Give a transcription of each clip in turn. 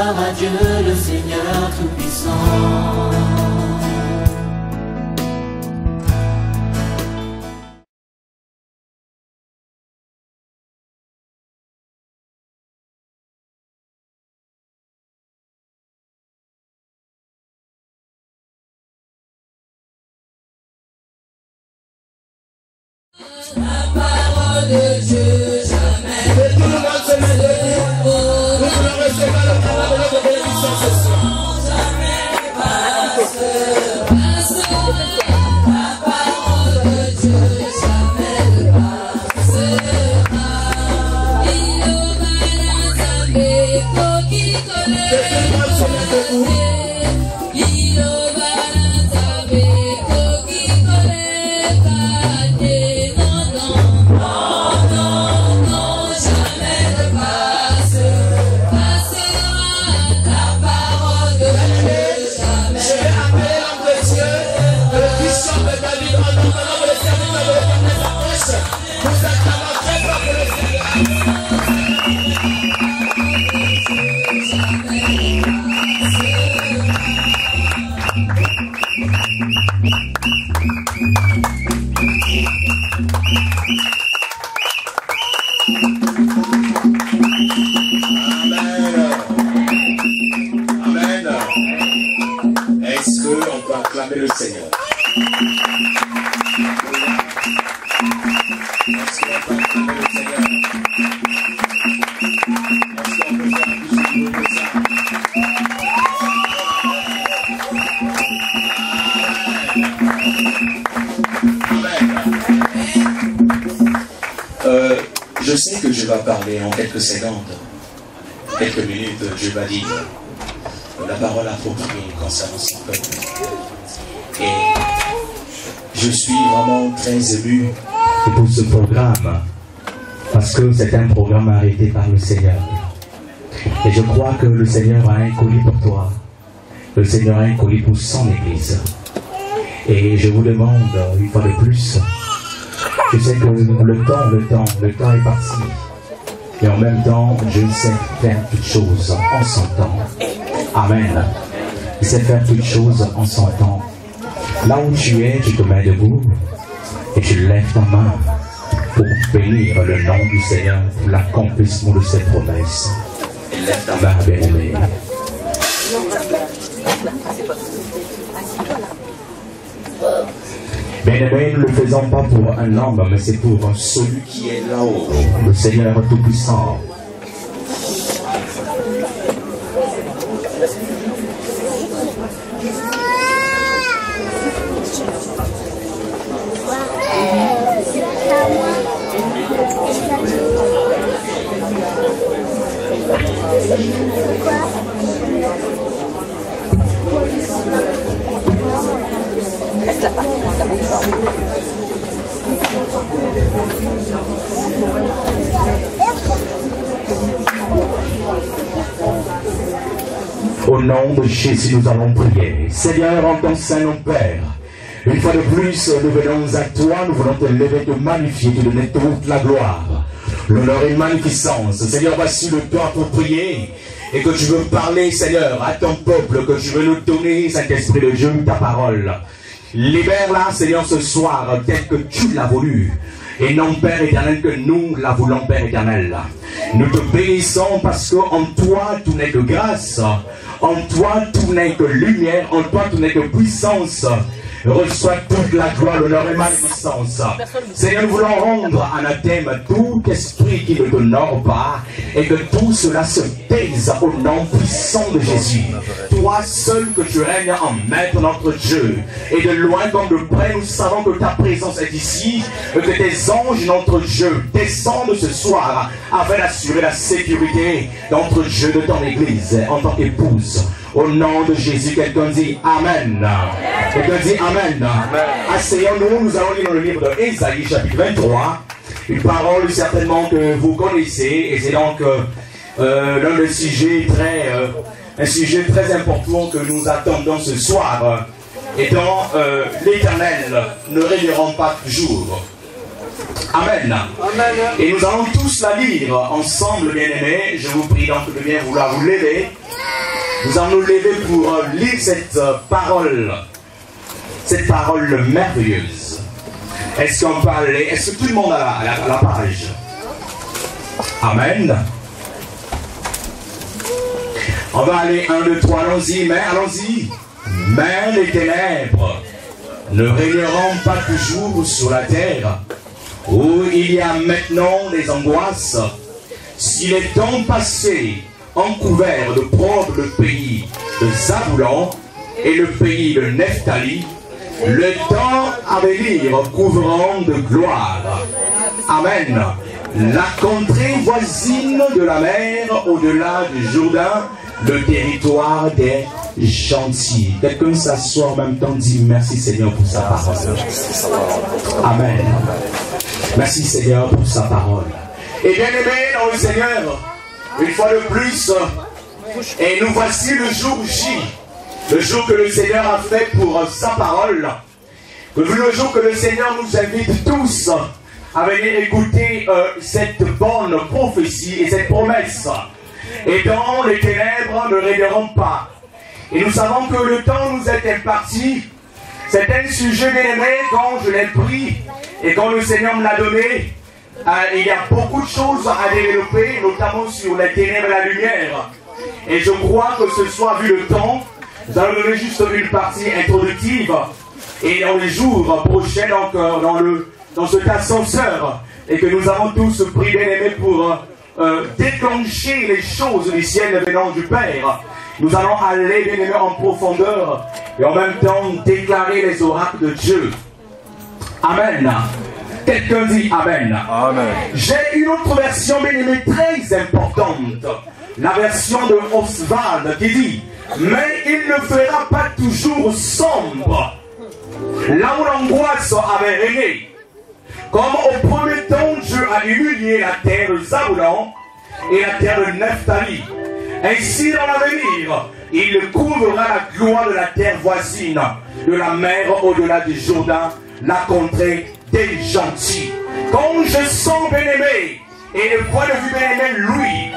gloire à Dieu le Seigneur Tout-Puissant. La parole de Dieu jamais. Et tout le monde se met debout. Nous voulons recevoir le travail de notre bénédiction ce soir. Jamais passera. La parole de Dieu jamais ne passera. Il aura la zambe qui connaît. Et tout le monde se met debout. Il aura la zambe qui connaît. Le Seigneur. Est-ce qu'on peut acclamer le Seigneur? Est-ce qu'on peut faire plus de que ça? Amen. Je sais que je vais parler en quelques secondes, quelques minutes, je vais dire la parole appropriée concernant son peuple. Et je suis vraiment très ému pour ce programme, parce que c'est un programme arrêté par le Seigneur. Et je crois que le Seigneur a un colis pour toi. Le Seigneur a un colis pour son Église. Et je vous demande, une fois de plus, je sais que le temps est parti. Et en même temps, je sais faire toutes choses en son temps. Amen. Je sais faire toutes choses en son temps. Là où tu es, tu te mets debout et tu lèves ta main pour bénir le nom du Seigneur pour l'accomplissement de ses promesses. Et lève ta main, bien-aimé. Bien-aimé, nous ne le faisons pas pour un homme, mais c'est pour celui qui est là-haut, le Seigneur Tout-Puissant. Au nom de Jésus, nous allons prier. Seigneur, en ton Saint-Nom, Père, une fois de plus, nous venons à toi, nous voulons te lever, te magnifier, te donner toute la gloire, l'honneur et magnificence. Seigneur, voici le temps pour prier et que tu veux parler, Seigneur, à ton peuple, que tu veux nous donner, Saint-Esprit de Dieu, ta parole. Libère-la, Seigneur, ce soir, tel que tu l'as voulu. Et non, Père éternel, que nous la voulons, Père éternel. Nous te bénissons parce qu'en toi, tout n'est que grâce. En toi, tout n'est que lumière. En toi, tout n'est que puissance. Reçois toute la gloire, l'honneur et magnificence. Seigneur, nous voulons rendre anathème tout esprit qui ne t'honore pas et que tout cela se taise au nom puissant de Jésus. Toi seul que tu règnes en maître, notre Dieu. Et de loin comme de près, nous savons que ta présence est ici, que tes anges, notre Dieu, descendent ce soir afin d'assurer la sécurité d'entre Dieu de ton Église en tant qu'épouse. Au nom de Jésus, quelqu'un dit Amen. Quelqu'un dit Amen. Asseyons-nous, nous allons lire dans le livre de Ésaïe, chapitre 23. Une parole certainement que vous connaissez. Et c'est donc l'un des sujets un sujet très important que nous attendons ce soir. Étant l'Éternel ne régnera pas toujours. Amen. Amen. Et nous allons tous la lire ensemble, bien-aimés. Je vous prie donc de bien vouloir vous lever Nous allons nous lever pour lire cette parole merveilleuse. Est-ce qu'on peut aller? Est-ce que tout le monde a la page? Amen. On va aller 1, 2, 3, allons-y, mais allons-y. Mais les ténèbres ne régneront pas toujours sur la terre, où il y a maintenant des angoisses. Si les temps passés ont couvert de probes le pays de Zaboulon et le pays de Nephtali, le temps à venir couvrant de gloire. Amen. La contrée voisine de la mer, au-delà du Jourdain, le territoire des gentils. Quelqu'un s'assoit en même temps, dit merci Seigneur pour sa parole. Amen. Merci Seigneur pour sa parole. Et bien aimé dans le Seigneur, une fois de plus, et nous voici le jour J, le jour que le Seigneur a fait pour sa parole, le jour que le Seigneur nous invite tous à venir écouter cette bonne prophétie et cette promesse. Et dans les ténèbres ne régneront pas. Et nous savons que le temps nous est imparti. C'est un sujet bien aimé quand je l'ai pris et quand le Seigneur me l'a donné. Il y a beaucoup de choses à développer, notamment sur les ténèbres et la lumière. Et je crois que ce soir, vu le temps, nous allons donner juste une partie introductive. Et dans les jours prochains, donc dans cet ascenseur, et que nous avons tous pris bien aimé pour déclencher les choses du ciel venant du Père. Nous allons aller bien aimé en profondeur et en même temps déclarer les oracles de Dieu. Amen. Quelqu'un dit Amen. Amen. J'ai une autre version bien aimée très importante. La version de Oswald qui dit: mais il ne fera pas toujours sombre. Là où l'angoisse avait régné. Comme au premier temps, Dieu a humilié la terre de Zaboulon et la terre de Nephtali. Ainsi, dans l'avenir, il couvrira la gloire de la terre voisine, de la mer au-delà du Jourdain, la contrée des gentils. Quand je sens bien-aimé, et le point de vue bien-aimé, lui,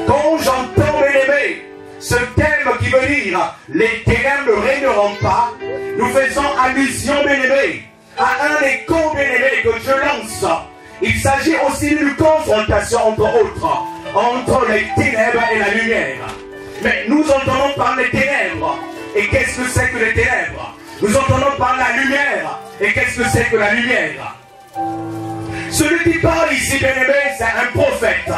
quand j'entends bien-aimé, ce thème qui veut dire les ténèbres ne régneront pas, nous faisons allusion bien-aimé à un écho bien-aimé que Dieu lance. Il s'agit aussi d'une confrontation entre autres, entre les ténèbres et la lumière. Mais nous entendons parler des ténèbres. Et qu'est-ce que c'est que les ténèbres? Nous entendons parler de la lumière. Et qu'est-ce que c'est que la lumière? Celui qui parle ici, bien-aimé, c'est un prophète.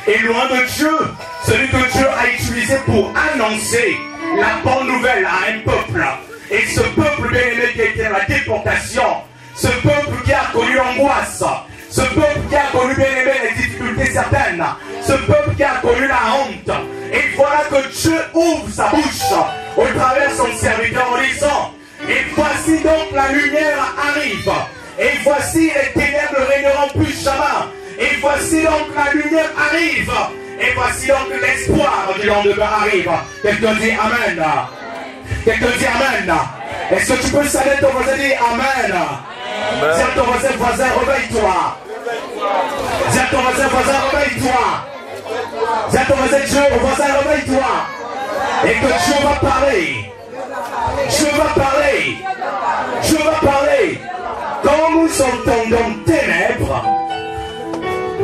Et loin de Dieu, celui que Dieu a utilisé pour annoncer la bonne nouvelle à un peuple. Et ce peuple bien-aimé qui était dans la déportation, ce peuple qui a connu l'angoisse, ce peuple qui a connu bien-aimé les difficultés certaines, ce peuple qui a connu la honte. Et voilà que Dieu ouvre sa bouche au travers de son serviteur en disant: et voici donc la lumière arrive, et voici les ténèbres ne régneront plus jamais, et voici donc la lumière arrive, et voici donc l'espoir du lendemain arrive. Quelqu'un dit Amen. Quelqu'un dit Amen. Est-ce que tu peux saluer ton voisin et dire Amen? Dis à ton voisin, réveille-toi. Dis à ton voisin, réveille-toi. Dis à ton voisin, réveille-toi. Et que Dieu va parler. Dieu va parler. Dieu va parler. Quand nous entendons ténèbres,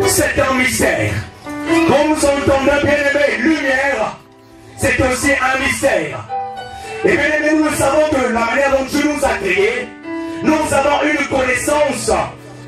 c'est un mystère. Quand nous entendons bien-aimé lumière, c'est aussi un mystère. Et bien aimé, nous savons que la manière dont Dieu nous a créés, nous avons une connaissance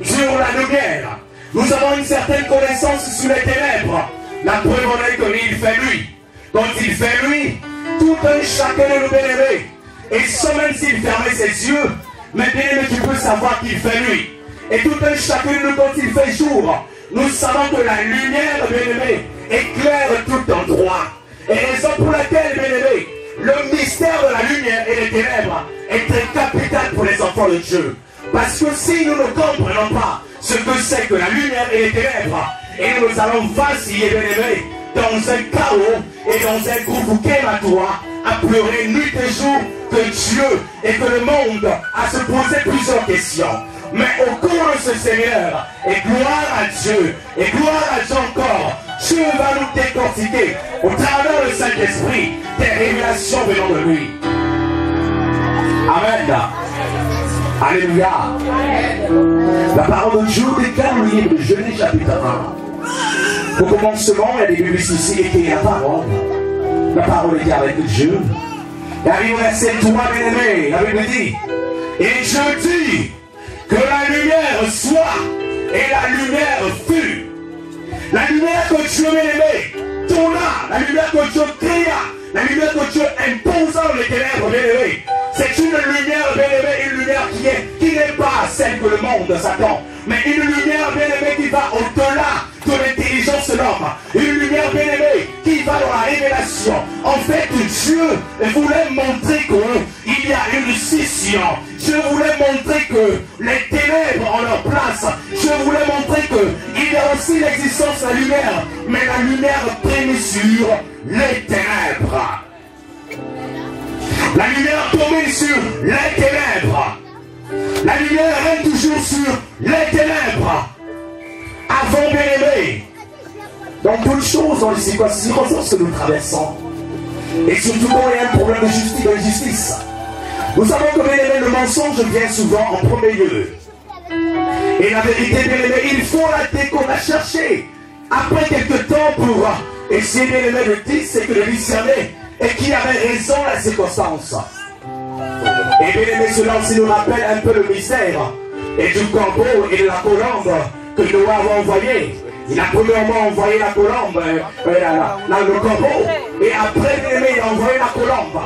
sur la lumière. Nous avons une certaine connaissance sur les ténèbres. La preuve en est que il fait nuit. Quand il fait nuit, tout un chacun de nous bien-aimés. Et sans même s'il fermait ses yeux, mais bien-aimé, tu peux savoir qu'il fait nuit. Et tout un chacun de nous, quand il fait jour, nous savons que la lumière, bien-aimé, éclaire tout endroit. Et raison pour laquelle, bien-aimé, le mystère de la lumière et des ténèbres est très capital pour les enfants de Dieu. Parce que si nous ne comprenons pas ce que c'est que la lumière et les ténèbres, et nous allons vaciller, bien-aimés, dans un chaos et dans un groupe crématoire, à pleurer nuit et jour que Dieu et que le monde a se posé plusieurs questions. Mais au cours de ce Seigneur, et gloire à Dieu, et gloire à Dieu encore, Dieu va nous décortiquer au travers du Saint-Esprit des révélations venant de lui. Amen. Alléluia. La parole de Dieu déclare le livre de Genèse chapitre 1. Au commencement, il y a des bibliques ici, était la parole. La parole était avec Dieu. Et arrive au verset 3, bien-aimé, la Bible dit, et Dieu dit que la lumière soit, et la lumière fut. La lumière que Dieu bien-aimé tourna, la lumière que Dieu créa, la lumière que Dieu imposa dans les ténèbres, bien-aimé. C'est une lumière, bien-aimé, une lumière qui n'est pas celle que le monde s'attend, mais une lumière, bien-aimé, qui va au-delà de l'intelligence de l'homme. Une lumière, bien-aimée, qui va dans la révélation. En fait, Dieu voulait montrer qu'il y a une scission. Dieu voulait montrer que les ténèbres ont leur place. Dieu voulait montrer qu'il y a aussi l'existence de la lumière, mais la lumière prime sur les ténèbres. La lumière tombe sur les ténèbres. La lumière règne toujours sur les ténèbres. Avant, bien-aimé, dans toutes choses, dans les circonstances que nous traversons, et surtout quand il y a un problème de justice, nous savons que, bien-aimé, le mensonge vient souvent en premier lieu. Et la vérité, bien-aimé, il faut la chercher après quelques temps pour essayer, bien-aimé, de dire, c'est que de discerner et qui avait raison à la circonstance. Et bien-aimé, cela aussi nous rappelle un peu le mystère et du corbeau et de la colombe que Noah avait envoyé. Il a premièrement envoyé la colombe, le corbeau, et après, bien-aimé, il a envoyé la colombe.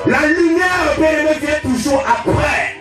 La lumière, bien-aimé, vient toujours après.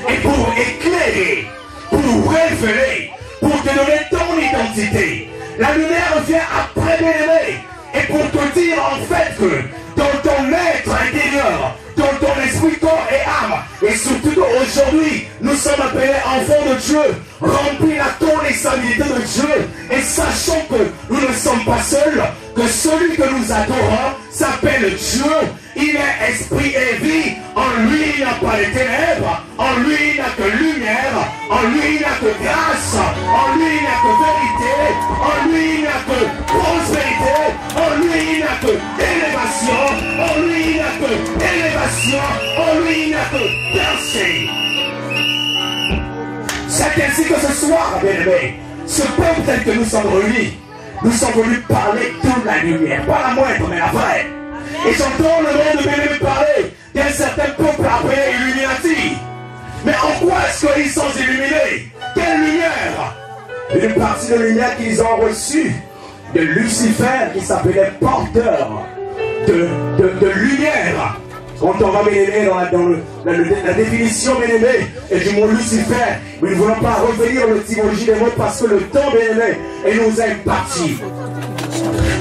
Et pour éclairer, pour révéler, pour te donner ton identité. La lumière vient après, bien-aimé. Et pour te dire en fait que dans ton être intérieur, dans ton esprit, corps et âme, et surtout aujourd'hui, nous sommes appelés enfants de Dieu, remplis la connaissance de Dieu, et sachant que nous ne sommes pas seuls, que celui que nous adorons s'appelle Dieu, il est esprit et vie, en lui il n'y a pas de ténèbres, en lui il n'y a que lumière, en lui il n'y a que grâce, en lui il n'y a que vérité, en lui il n'y a que prospérité, en lui il n'y a que élévation, en lui il n'y a que élévation, en lui il n'y a que percée. C'est ainsi que ce soir, bien-aimé, ce peuple tel que nous sommes réunis, nous sommes venus parler de la lumière, pas la moindre, mais la vraie. Et j'entends le monde bien-aimé parler d'un certain peuple appelé Illuminati. Mais en quoi est-ce qu'ils sont illuminés? Quelle lumière? Une partie de lumière qu'ils ont reçue de Lucifer, qui s'appelait porteur de lumière. Quand on va bien-aimé dans la définition bien-aimé et du mot Lucifer, nous ne voulons pas revenir dans l'étymologie des mots parce que le temps bien-aimé nous est imparti.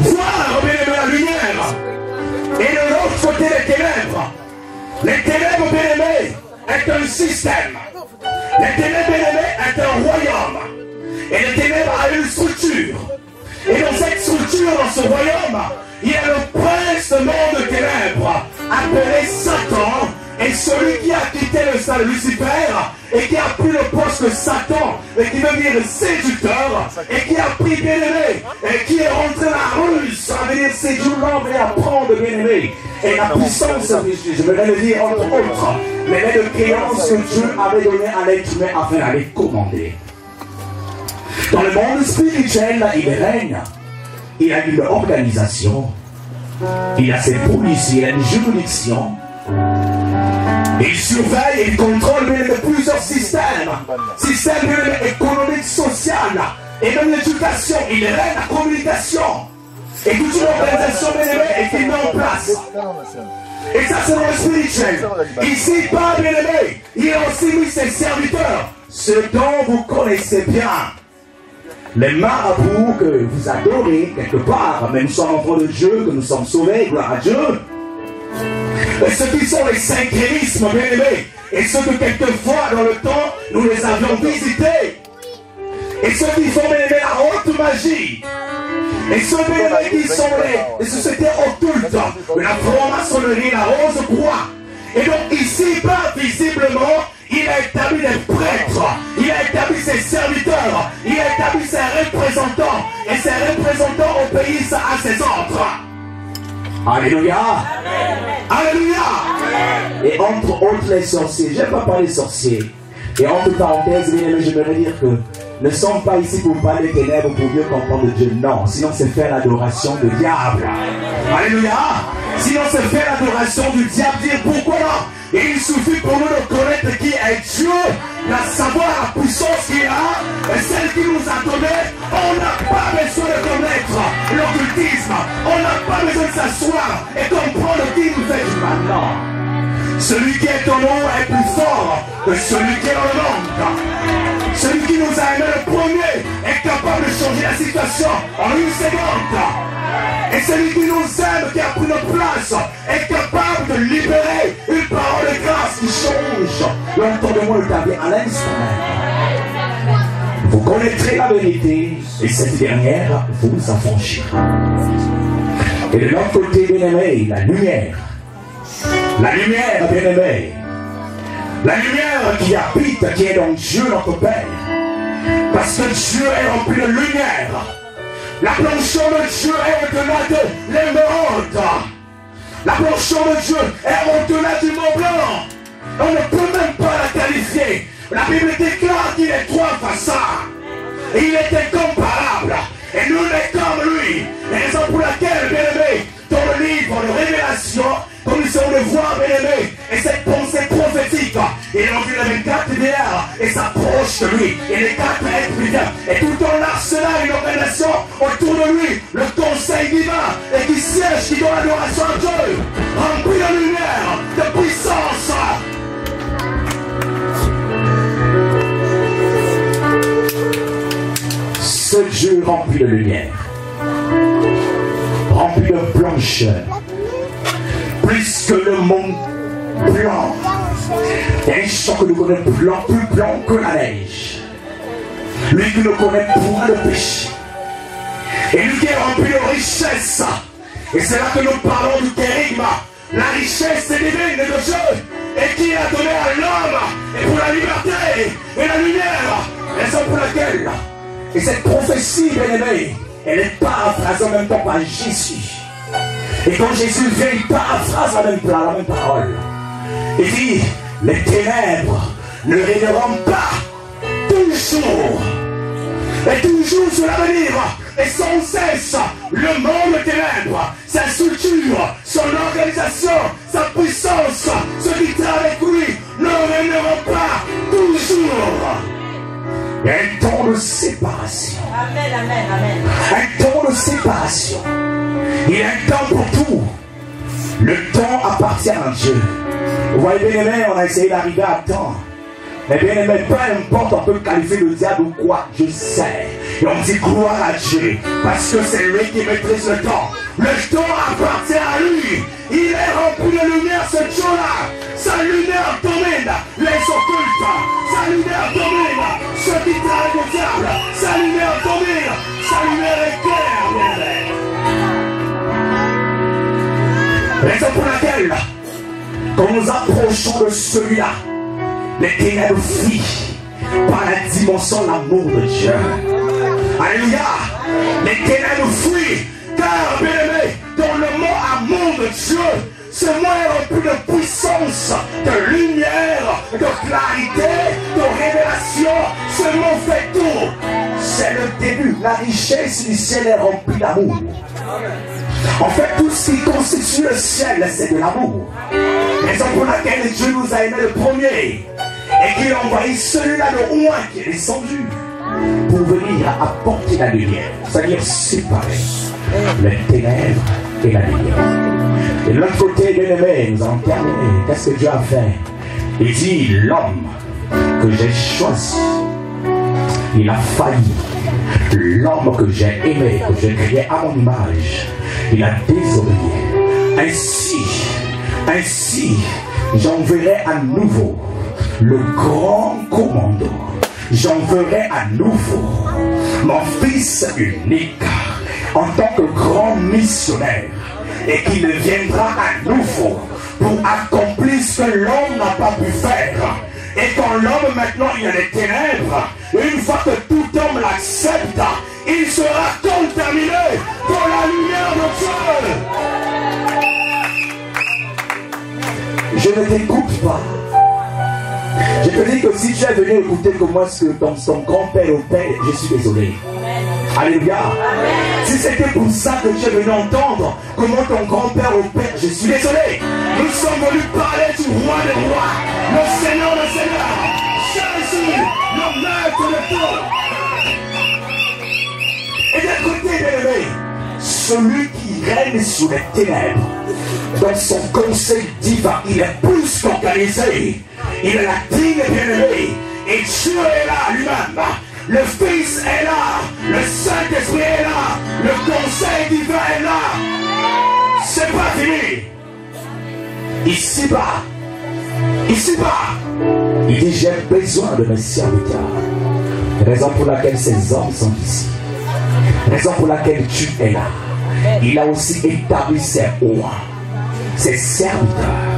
Voir bien-aimé la lumière et de l'autre côté les ténèbres. Les ténèbres bien-aimé est un système. Les ténèbres bien-aimé est un royaume. Et les ténèbres a une structure. Et dans cette structure, dans ce royaume, il y a le prince de monde de ténèbres, appelé Satan, et celui qui a quitté le stade Lucifer, et qui a pris le poste de Satan, et qui veut dire le séducteur, et qui a pris bien-aimé, et qui est rentré dans la ruse, ça veut dire séduire l'homme et apprendre bien-aimé. Et la puissance, je voudrais le dire entre autres, les lettres de créance que Dieu avait donné à l'être humain afin d'aller commander. Dans le monde spirituel, il règne. Il a une organisation. Il a ses policiers, il a une juridiction. Il surveille et il contrôle plusieurs systèmes. Système économique, social. Et même l'éducation. Il règne la communication. Et toute une organisation est mise en place. Et ça, c'est dans le spirituel. Ici, pas bien-aimé. Il a aussi mis ses serviteurs. Ce dont vous connaissez bien. Les marabouts que vous adorez quelque part, mais nous sommes enfants de Dieu, que nous sommes sauvés, gloire à Dieu. Et ceux qui sont les syncrétismes, bien aimés, et ceux que quelquefois dans le temps, nous les avions visités. Et ceux qui font bien aimé la haute magie. Et ceux bien aimés qui sont les sociétés occultes, la franc-maçonnerie, la rose-croix. Et donc ici, pas visiblement, il a établi des prêtres, il a établi ses serviteurs, il a établi ses représentants, et ses représentants obéissent à ses ordres. Alléluia. Alléluia. Et entre autres les sorciers, j'aime pas parler sorciers. Et entre parenthèses, j'aimerais dire que ne sommes pas ici pour parler des ténèbres pour mieux comprendre Dieu. Non, sinon c'est faire l'adoration du diable. Alléluia. Sinon c'est faire l'adoration du diable. Dire pourquoi non. Et il suffit pour nous de connaître qui est Dieu, de savoir la puissance qu'il a, et celle qu'il nous a donnée. On n'a pas besoin de connaître l'occultisme. On n'a pas besoin de s'asseoir et comprendre qui nous fait du mal. Non. Celui qui est en nous est plus fort que celui qui est dans le monde. Celui qui nous a aimé le premier est capable de changer la situation en une seconde. Et celui qui nous aime, qui a pris notre place, est capable de libérer une parole de grâce qui change l'entendement de ta vie à l'instant. Vous connaîtrez la vérité et cette dernière vous affranchira. Et de l'autre côté, bien-aimé, la lumière. La lumière, bien-aimé. La lumière qui habite, qui est dans Dieu notre Père. Parce que Dieu est rempli de lumière. La blancheur de Dieu est au-delà de l'émeraude. La blancheur de Dieu est au-delà du Mont Blanc. On ne peut même pas la qualifier. La Bible déclare qu'il est trois façades. Et il est incomparable. Et nous n'est comme lui. Raison pour laquelle, bien-aimé, dans le livre de Révélation, comme nous sommes le voir, bien-aimé, et cette pensée prophétique, il en vit les 24 bières et s'approche de lui. Et les 4 êtres divins. Et tout en l'arsenal, une organisation autour de lui, le conseil divin, et qui siège, qui donne l'adoration à Dieu, rempli de lumière, de puissance. Ce Dieu rempli de lumière, rempli de blancheur, plus que le monde blanc. Il y a un chant que nous connaissons blanc, plus blanc que la neige. Lui qui nous connaît point de péché. Et lui qui est rempli de richesse. Et c'est là que nous parlons du kérigma. La richesse divine de Dieu. Et qui a donné à l'homme. Et pour la liberté et la lumière. Raison pour laquelle. Et cette prophétie, bien-aimée, elle est paraphrasée en même temps par Jésus. Et quand Jésus vient, il paraphrase la même parole. Il dit, les ténèbres ne régneront pas toujours. Et toujours sur l'avenir. Et sans cesse, le monde des ténèbres, sa structure, son organisation, sa puissance, ce qui travaille avec lui, ne régneront pas toujours. Il y a un temps de séparation. Amen, amen, amen. Un temps de séparation. Il y a un temps pour tout. Le temps appartient à Dieu. Vous voyez, bien aimé, on a essayé d'arriver à temps. Mais bien aimé, peu importe, on peut qualifier le diable ou quoi, je sais. Et on dit gloire à Dieu. Parce que c'est lui qui maîtrise le temps. Le temps appartient à lui. Il est rempli de lumière, ce Dieu-là. Sa lumière domine les occultes. Sa lumière domine ceux qui travaillent au diable. Sa lumière domine. Sa lumière est claire, bien aimé. Raison pour laquelle, quand nous approchons de celui-là, les ténèbres fuient par la dimension de l'amour de Dieu. Alléluia. Les ténèbres fuient, car, bien aimé, dans le mot amour de Dieu, ce mot est rempli de puissance, de lumière, de clarité, de révélation. Ce mot fait tout. C'est le début. La richesse du ciel est remplie d'amour. En fait, tout ce qui constitue le ciel, c'est de l'amour. Raison pour laquelle Dieu nous a aimé le premier. Et qu'il a envoyé celui-là de loin qui est descendu pour venir apporter la lumière. C'est-à-dire séparer les ténèbres et la lumière. Et de l'autre côté, bien aimé, nous allons terminer. Qu'est-ce que Dieu a fait? Il dit, l'homme que j'ai choisi, il a failli. L'homme que j'ai aimé, que j'ai créé à mon image, il a désobéi. Ainsi, j'enverrai à nouveau le grand commando. J'enverrai à nouveau mon fils unique en tant que grand missionnaire. Et qu'il viendra à nouveau pour accomplir ce que l'homme n'a pas pu faire. Et quand l'homme maintenant il y a des ténèbres, une fois que tout homme l'accepte, il sera contaminé dans la lumière de Dieu. ne t'écoute pas. Je te dis que si tu es venu écouter comment est-ce que ton grand-père opère, je suis désolé. Alléluia. Si c'était pour ça que tu es venu entendre comment ton grand-père opère, je suis désolé. Nous sommes venus parler du roi des rois, le Seigneur des seigneurs, Jésus, le maître de tout. Et d'un côté, bien-aimé, celui qui règne sous les ténèbres, dans son conseil divin, il est plus qu'organisé. Il est la digne bien-aimé. Et Dieu est là lui-même. Le Fils est là. Le Saint-Esprit est là. Le conseil divin est là. C'est pas fini. Ici-bas. Ici-bas. Il dit, j'ai besoin de mes serviteurs. Raison pour laquelle ces hommes sont ici. Raison pour laquelle tu es là. Il a aussi établi ses rois, ses serviteurs,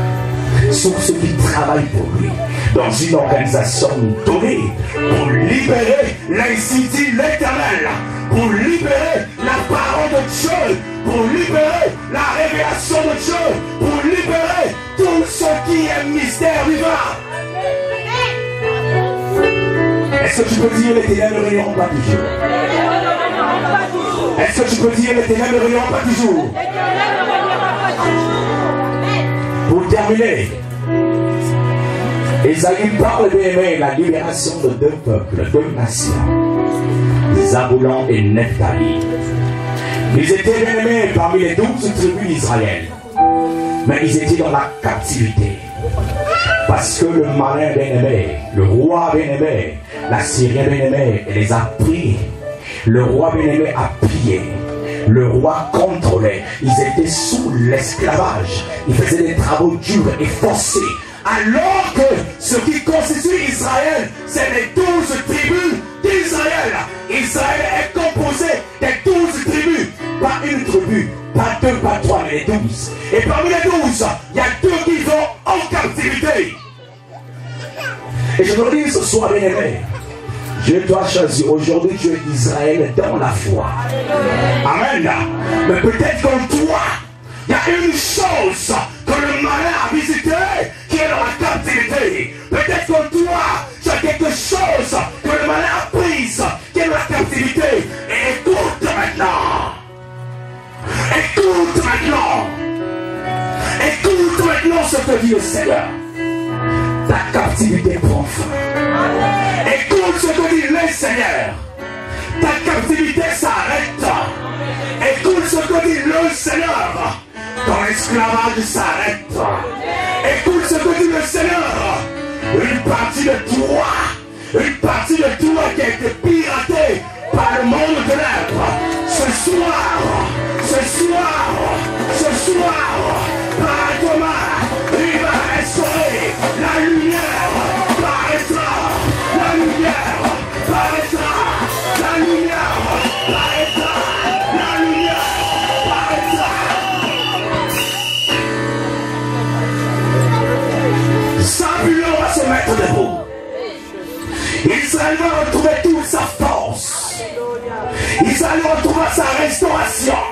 sur ceux qui travaillent pour lui, dans une organisation donnée, pour libérer l'ainsi dit l'Éternel, pour libérer la parole de Dieu, pour libérer la révélation de Dieu, pour libérer tout ce qui est mystère vivant. Est-ce que tu peux dire les ténèbres ne régneront pas toujours? Est-ce que tu peux dire les ténèbres ne régneront pas toujours? Pour terminer, Ésaïe parle de la libération de deux peuples, deux nations, Zabulon et Nephtali. Ils étaient bien-aimés parmi les 12 tribus d'Israël, mais ils étaient dans la captivité. Parce que le malin bien-aimé, le roi bien-aimé, l'Assyrien bien-aimé, les a pris. Le roi bien-aimé a pillé. Le roi contrôlait. Ils étaient sous l'esclavage. Ils faisaient des travaux durs et forcés. Alors que ce qui constitue Israël, c'est les 12 tribus d'Israël. Israël est composé des 12 tribus. Pas une tribu, pas deux, pas trois, mais les 12. Et parmi les 12, il y a deux qui vont en captivité. Et je me dis ce soir, bien-aimé, Dieu doit choisir. Aujourd'hui, tu es Israël dans la foi. Amen. Mais peut-être qu'en toi, il y a une chose que le malin a visité qui est dans la captivité. Peut-être qu'en toi, tu as quelque chose que le malin a prise qui est dans la captivité. Et écoute maintenant. Écoute maintenant. Écoute maintenant ce que dit le Seigneur. Ta captivité prend fin. Écoute ce que dit le Seigneur. Ta captivité s'arrête. Écoute ce que dit le Seigneur. Ton esclavage s'arrête. Écoute ce que dit le Seigneur. Une partie de toi qui a été piratée par le monde de l'être. Ce soir, par Thomas, il va restaurer la lumière. Paraîtra, la lumière paraîtra, la lumière paraîtra, la lumière paraîtra. Zabulon va se mettre debout. Israël va retrouver toute sa force. Israël retrouvera sa restauration.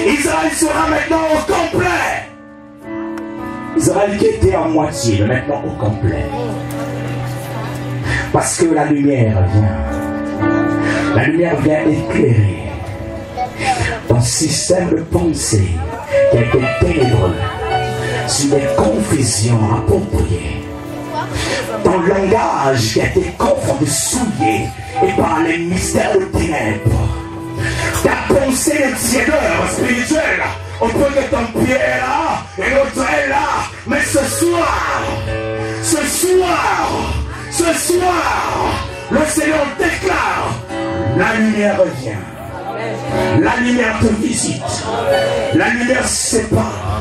Israël sera maintenant au complet. Israël qui était en moitié, mais maintenant au complet. Parce que la lumière vient. La lumière vient éclairer ton système de pensée qui a été ténébreux sur des confusions appropriées. Ton langage qui a été confondu, souillé et par les mystères de ténèbres. Ta pensée de tiédeur spirituelle, on peut que ton pied est là et l'autre est là. Mais ce soir, le Seigneur déclare, la lumière revient. La lumière te visite. La lumière sépare.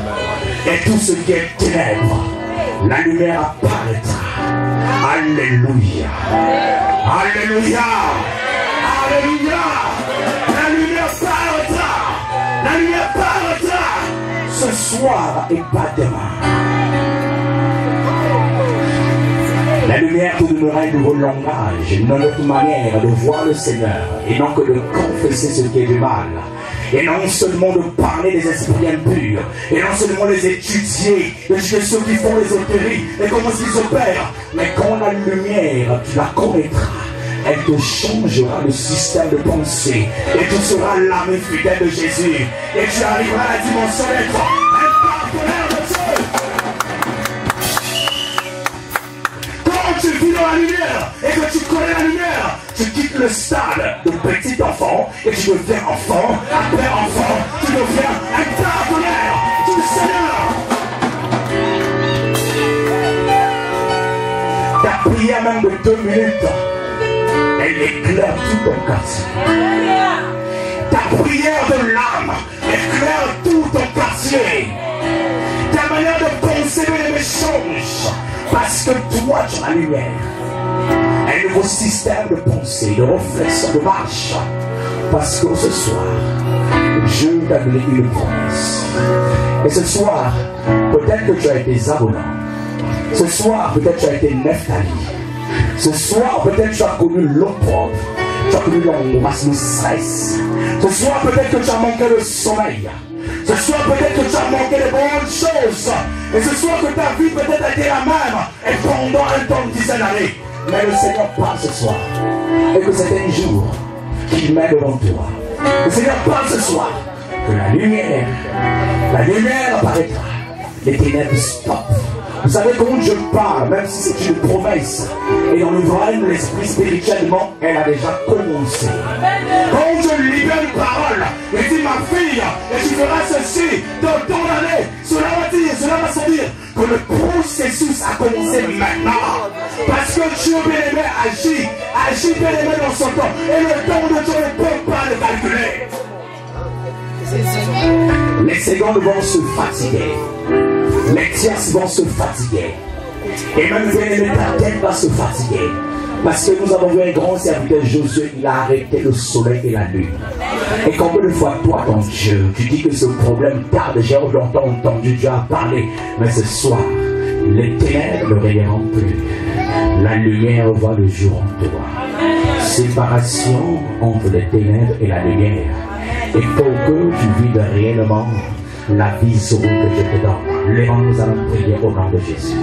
Et tout ce qui est ténèbres, la lumière apparaîtra. Alléluia. Alléluia. Alléluia. La lumière paraîtra. La lumière paraîtra. Ce soir et pas demain. La lumière te donnera un nouveau langage, une autre manière de voir le Seigneur et non que de confesser ce qui est du mal. Et non seulement de parler des esprits impurs, et non seulement les étudier, de ceux qui font les autéries, et comment ils opèrent, mais quand la lumière, tu la connaîtras, elle te changera le système de pensée, et tu seras l'âme fidèle de Jésus, et tu arriveras à la dimension d'être un partenaire de Dieu. Quand tu vis dans la lumière, et que tu connais la lumière, tu quittes le stade de petit enfant, et tu deviens enfant, après enfant, tu deviens un partenaire du Seigneur. Ta prière même de 2 minutes, elle éclaire tout ton quartier. Ta prière de l'âme éclaire tout ton quartier. Ta manière de penser me change. Parce que toi, tu as la lumière. Un nouveau système de pensée, de réflexion, de marche. Parce que ce soir, Dieu t'a donné une promesse. Et ce soir, peut-être que tu as été Zabulon. Ce soir, peut-être tu as été Nephtali. Ce soir, peut-être tu as connu l'opprobre. Tu as connu l'angoisse, le stress. Ce soir, peut-être que tu as manqué le sommeil. Ce soir, peut-être que tu as manqué de bonnes choses. Et ce soir, que ta vie peut-être a été la même. Et pendant un temps de dizaines d'années. Mais le Seigneur parle ce soir. Et que c'est un jour qu'il met devant toi. Le Seigneur parle ce soir. Que la lumière apparaîtra. Les ténèbres stoppent. Vous savez comment Dieu parle, même si c'est une promesse. Et dans le royaume de l'esprit spirituellement, elle a déjà commencé. Quand Dieu libère une parole, il dit ma fille, et tu feras ceci dans ton année. Cela va se dire que le processus a commencé maintenant. Parce que Dieu bien-aimé agit bien-aimé dans son temps. Et le temps de Dieu ne peut pas le calculer. Les secondes vont se fatiguer. Les tierces vont se fatiguer. Et même bien-aimé, ta tête va se fatiguer. Parce que nous avons vu un grand serviteur, Josué, il a arrêté le soleil et la lune. Et combien de fois, toi, ton Dieu, tu dis que ce problème tarde, j'ai longtemps entendu Dieu a parlé. Mais ce soir, les ténèbres ne rayeront plus. La lumière voit le jour en toi. Séparation entre les ténèbres et la lumière. Et pour que tu vives réellement la vision que je te donne. Lèvons, nous allons prier au nom de Jésus.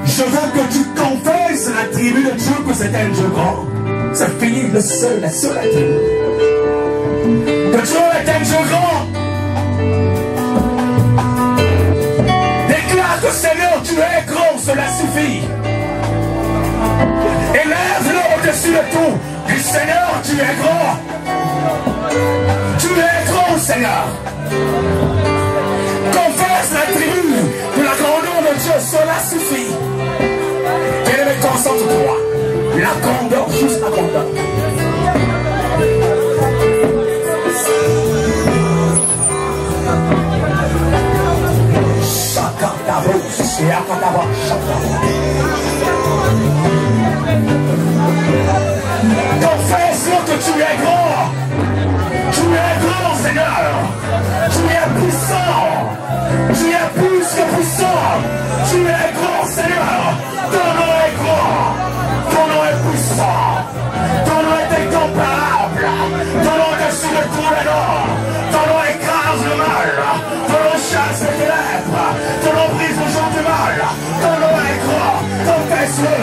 Je veux que tu confesses l'attribut de Dieu que c'est un Dieu grand. C'est fini, la seule attribut. Que Dieu est un Dieu grand. es grand, cela suffit. Élève-le au-dessus de tout. Dis Seigneur, tu es grand. Tu es grand, Seigneur. Confesse l'attribut de la grandeur de Dieu, cela suffit. Bien-aimé, concentre-toi. La grandeur, juste la grandeur. Confesse que tu es grand. Tu es grand, Seigneur. Tu es puissant. Tu es plus que puissant. Tu es grand, Seigneur. Ton nom est grand. Ton nom est puissant. Ton nom est incomparable. Ton nom est dessus de tous les noms. Ton nom écrase le mal. Ton nom chasse les ténèbres. Ton nom brise le jour du mal. Ton nom est grand. Confesse-le.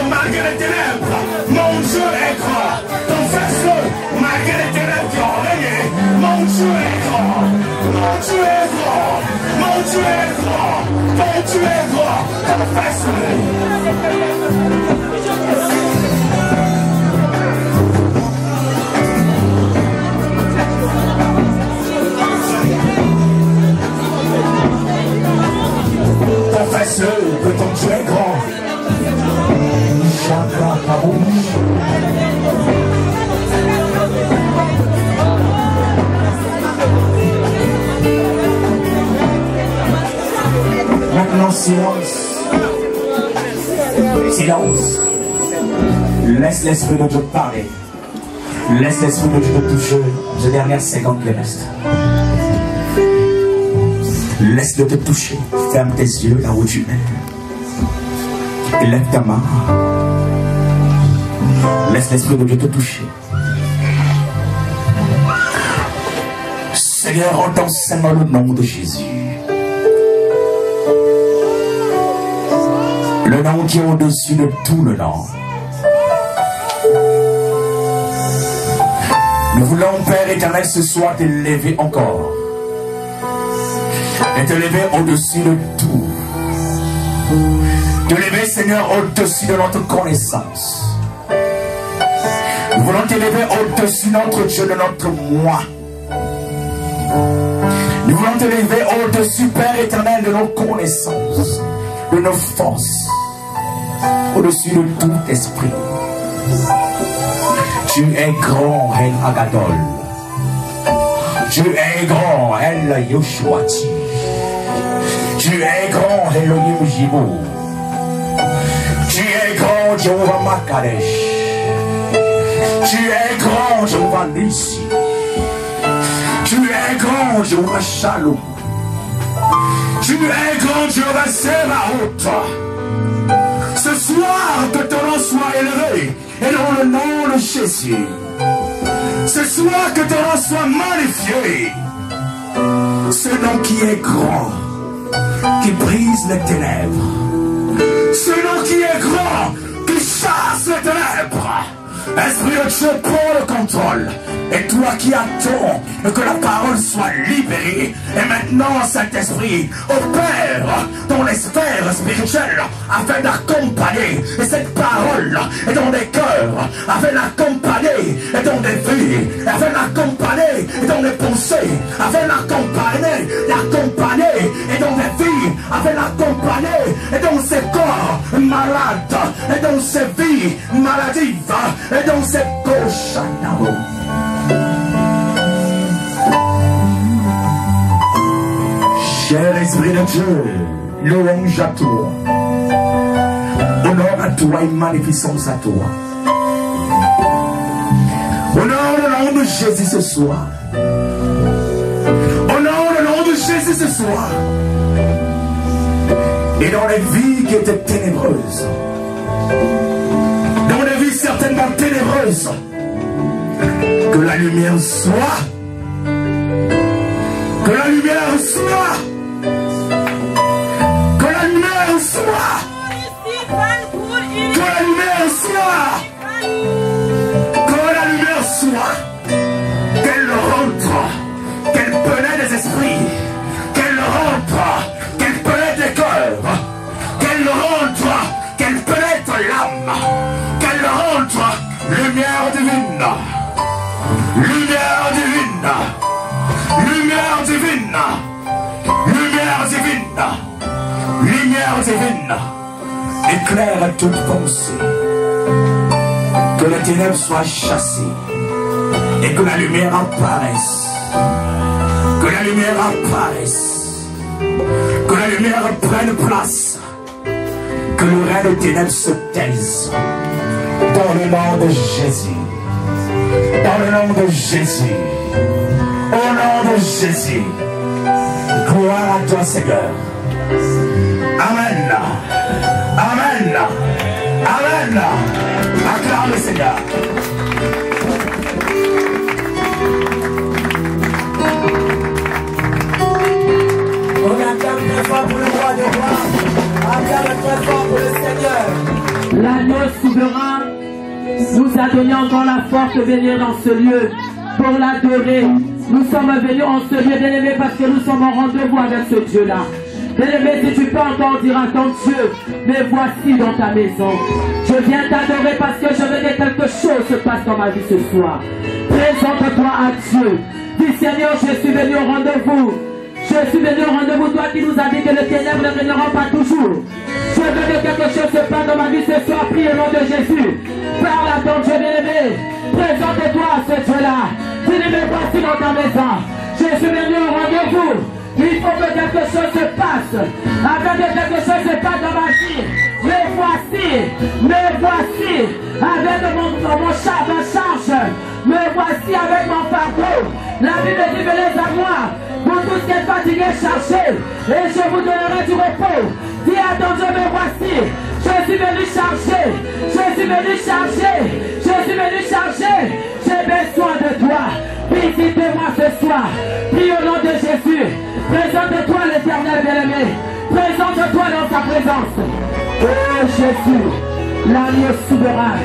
Malgré les ténèbres, mon Dieu est grand. Confesse-le, malgré les ténèbres qui ont régné, mon Dieu est grand. Mon Dieu est grand. Mon Dieu est grand. Mon Dieu est grand. Confesse-le. Confesse-le que ton Dieu est grand. Maintenant, silence. Silence. Laisse l'Esprit de Dieu parler. Laisse l'Esprit de Dieu te toucher les dernières secondes qui restent. Laisse-le te toucher. Ferme tes yeux là où tu es. Et lève ta main. Laisse l'Esprit de Dieu te toucher. Seigneur, entends seulement le nom de Jésus. Le nom qui est au-dessus de tout le nom. Nous voulons, Père éternel, ce soir t'élever encore. Et t'élever au-dessus de tout. T'élever, Seigneur, au-dessus de notre connaissance. Nous voulons t'élever au-dessus de notre Dieu, de notre moi. Nous voulons t'élever au-dessus, Père éternel, de nos connaissances, de nos forces, au-dessus de tout esprit. Tu es grand, El Agadol. Tu es grand, El Yoshuati. Tu es grand, Elohim Jibou. Tu es grand, Jehovah Makadesh. Tu es grand, Jehovah Nissi. Tu es grand, Jehovah Shalom. Tu es grand, Jehovah Sébaoth. Ce soir, que ton nom soit élevé, et dans le nom de Jésus. Ce soir, que ton nom soit magnifié. Ce nom qui est grand, qui brise les ténèbres. Ce nom qui est grand, qui chasse les ténèbres. Esprit de Dieu, prends le contrôle. Et toi qui attends que la parole soit libérée. Et maintenant, Saint-Esprit, opère dans les sphères spirituelles afin d'accompagner cette parole et dans des cœurs, afin d'accompagner et dans des vies, afin d'accompagner et dans des pensées, afin d'accompagner et dans des vies, afin d'accompagner et dans ces corps malades, et dans ces vies maladives, et dans ces gauches. Cher Esprit de Dieu, louange à toi, honneur à toi et magnificence à toi. Honneur le nom de Jésus ce soir. Honneur le nom de Jésus ce soir. Et dans les vies qui étaient ténébreuses, dans les vies certainement ténébreuses, que la lumière soit, que la lumière soit. Lumière divine. Lumière divine. Lumière divine. Lumière divine. Éclaire toute pensée. Que les ténèbres soient chassées. Et que la lumière apparaisse. Que la lumière apparaisse. Que la lumière prenne place. Que le règne des ténèbres se taise. Dans le nom de Jésus. Dans le nom de Jésus. Au nom de Jésus. Gloire à toi, Seigneur. Amen. Amen. Amen. Acclame le Seigneur. On acclame très fort pour le roi des rois. Acclame très fort pour le Seigneur. L'agneau souverain nous a donné encore la force de venir dans ce lieu pour l'adorer. Nous sommes venus en ce lieu, bien-aimé, parce que nous sommes en rendez-vous avec ce Dieu-là. Bien-aimé, si tu peux encore dire à ton Dieu, mais voici dans ta maison. Je viens t'adorer parce que je veux que quelque chose se passe dans ma vie ce soir. Présente-toi à Dieu. Dis Seigneur, je suis venu au rendez-vous. Je suis venu au rendez-vous, toi qui nous as dit que les ténèbres ne régneront pas toujours. Je veux que quelque chose se passe dans ma vie ce soir. Prie au nom de Jésus. Parle à ton Dieu bien-aimé. Présente-toi à ce Dieu-là. Dis-le, voici dans ta maison. Je suis venu au rendez-vous. Il faut que quelque chose se passe. Afin que quelque chose se passe dans ma vie. Me voici avec mon charge. Me voici avec mon fardeau. La Bible dit, venez à moi. Pour tous qui êtes fatigués, chargés, et je vous donnerai du repos. Dis à ton Dieu, me voici. Je suis venu charger. Je suis venu charger. Je suis venu charger. J'ai besoin de toi. Visitez-moi ce soir. Prie au nom de Jésus. Présente-toi l'Éternel bien-aimé. Présente-toi dans sa présence. Oh Jésus, l'agneau souverain.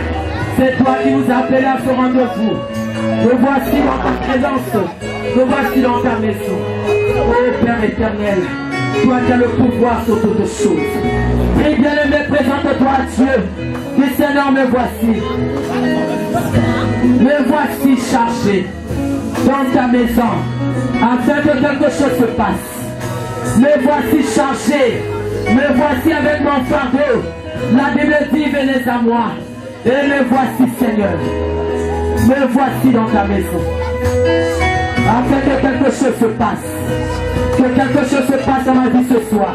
C'est toi qui nous as appelés à ce rendez-vous. Me voici dans ta présence. Me voici dans ta maison. Oh Père éternel, toi qui as le pouvoir sur toutes choses. Prie bien-aimé, présente-toi à Dieu. Dis Seigneur, me voici. Me voici chargé dans ta maison, afin que quelque chose se passe. Me voici chargé. Me voici avec mon fardeau. La Bible dit, venez à moi. Et me voici, Seigneur. Me voici dans ta maison. Afin que quelque chose se passe. Que quelque chose se passe dans ma vie ce soir.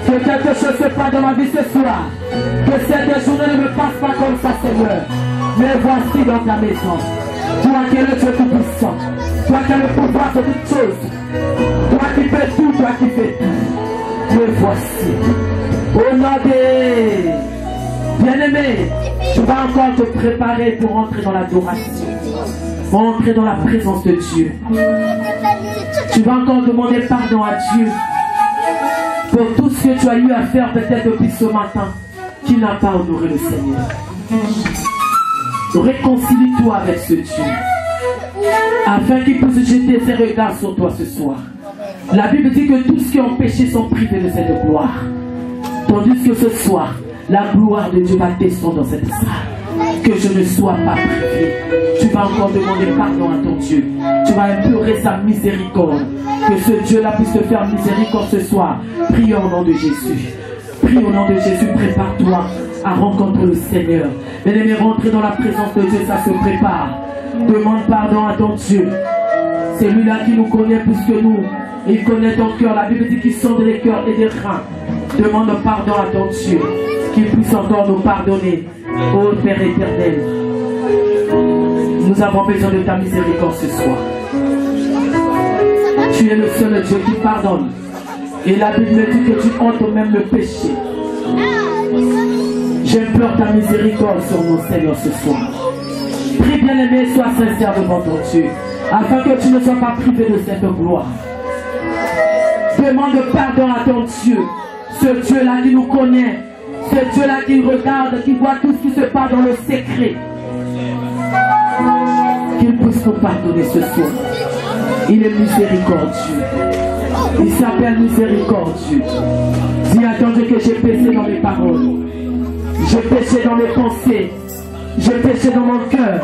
Que quelque chose se passe dans ma vie ce soir. Que cette journée ne me passe pas comme ça, Seigneur. Me voici dans ta maison. Toi qui es le Dieu tout-puissant. Toi qui as le pouvoir sur toutes choses. Toi qui fais tout, toi qui fais tout. Me voici. Au nom des bien-aimés, tu vas encore te préparer pour entrer dans l'adoration. Pour entrer dans la présence de Dieu. Tu vas encore demander pardon à Dieu pour tout ce que tu as eu à faire peut-être depuis ce matin qui n'a pas honoré le Seigneur. Réconcilie-toi avec ce Dieu afin qu'il puisse jeter ses regards sur toi ce soir. La Bible dit que tous qui ont péché sont privés de cette gloire. Tandis que ce soir, la gloire de Dieu va descendre dans cette salle. Que je ne sois pas privé. Tu vas encore demander pardon à ton Dieu. Tu vas implorer sa miséricorde. Que ce Dieu-là puisse te faire miséricorde ce soir. Prie au nom de Jésus. Prie au nom de Jésus. Prépare-toi à rencontrer le Seigneur. Bien-aimé, rentrer dans la présence de Dieu, ça se prépare. Demande pardon à ton Dieu. C'est lui-là qui nous connaît plus que nous. Il connaît ton cœur. La Bible dit qu'il sonde les cœurs et les reins. Demande pardon à ton Dieu. Qu'il puisse encore nous pardonner. Ô Père éternel, nous avons besoin de ta miséricorde ce soir. Tu es le seul Dieu qui pardonne. Et la Bible me dit que tu ôtes même le péché. J'implore ta miséricorde sur nous, Seigneur, ce soir. Prie bien-aimé, sois sincère devant ton Dieu, afin que tu ne sois pas privé de cette gloire. Demande pardon à ton Dieu, ce Dieu-là qui nous connaît, ce Dieu-là qui regarde, qui voit tout ce qui se passe dans le secret. Qu'il puisse nous pardonner ce soir. Il est miséricordieux. Il s'appelle miséricordieux. Dis à ton Dieu que j'ai péché dans mes paroles. J'ai péché dans mes pensées. J'ai péché dans mon cœur.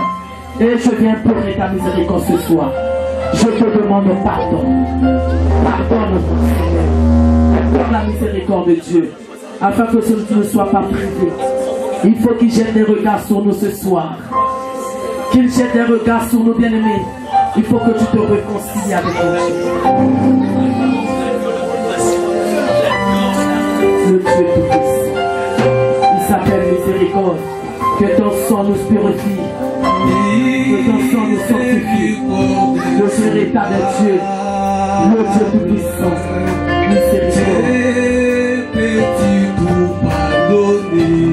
Et je viens pleurer ta miséricorde ce soir. Je te demande pardon. Pardonne-moi, Seigneur. Pour la miséricorde de Dieu. Afin que celui ne soit pas privé. Il faut qu'il jette des regards sur nous ce soir. Qu'il jette des regards sur nous, bien-aimés. Il faut que tu te réconcilies avec nous. Le Dieu tout-puissant. Il s'appelle miséricorde. Que ton sang nous purifie. Que ton sang nous sanctifie. Le véritable Dieu. Le Dieu tout-puissant. Miséricorde. Peux-tu tout pardonner?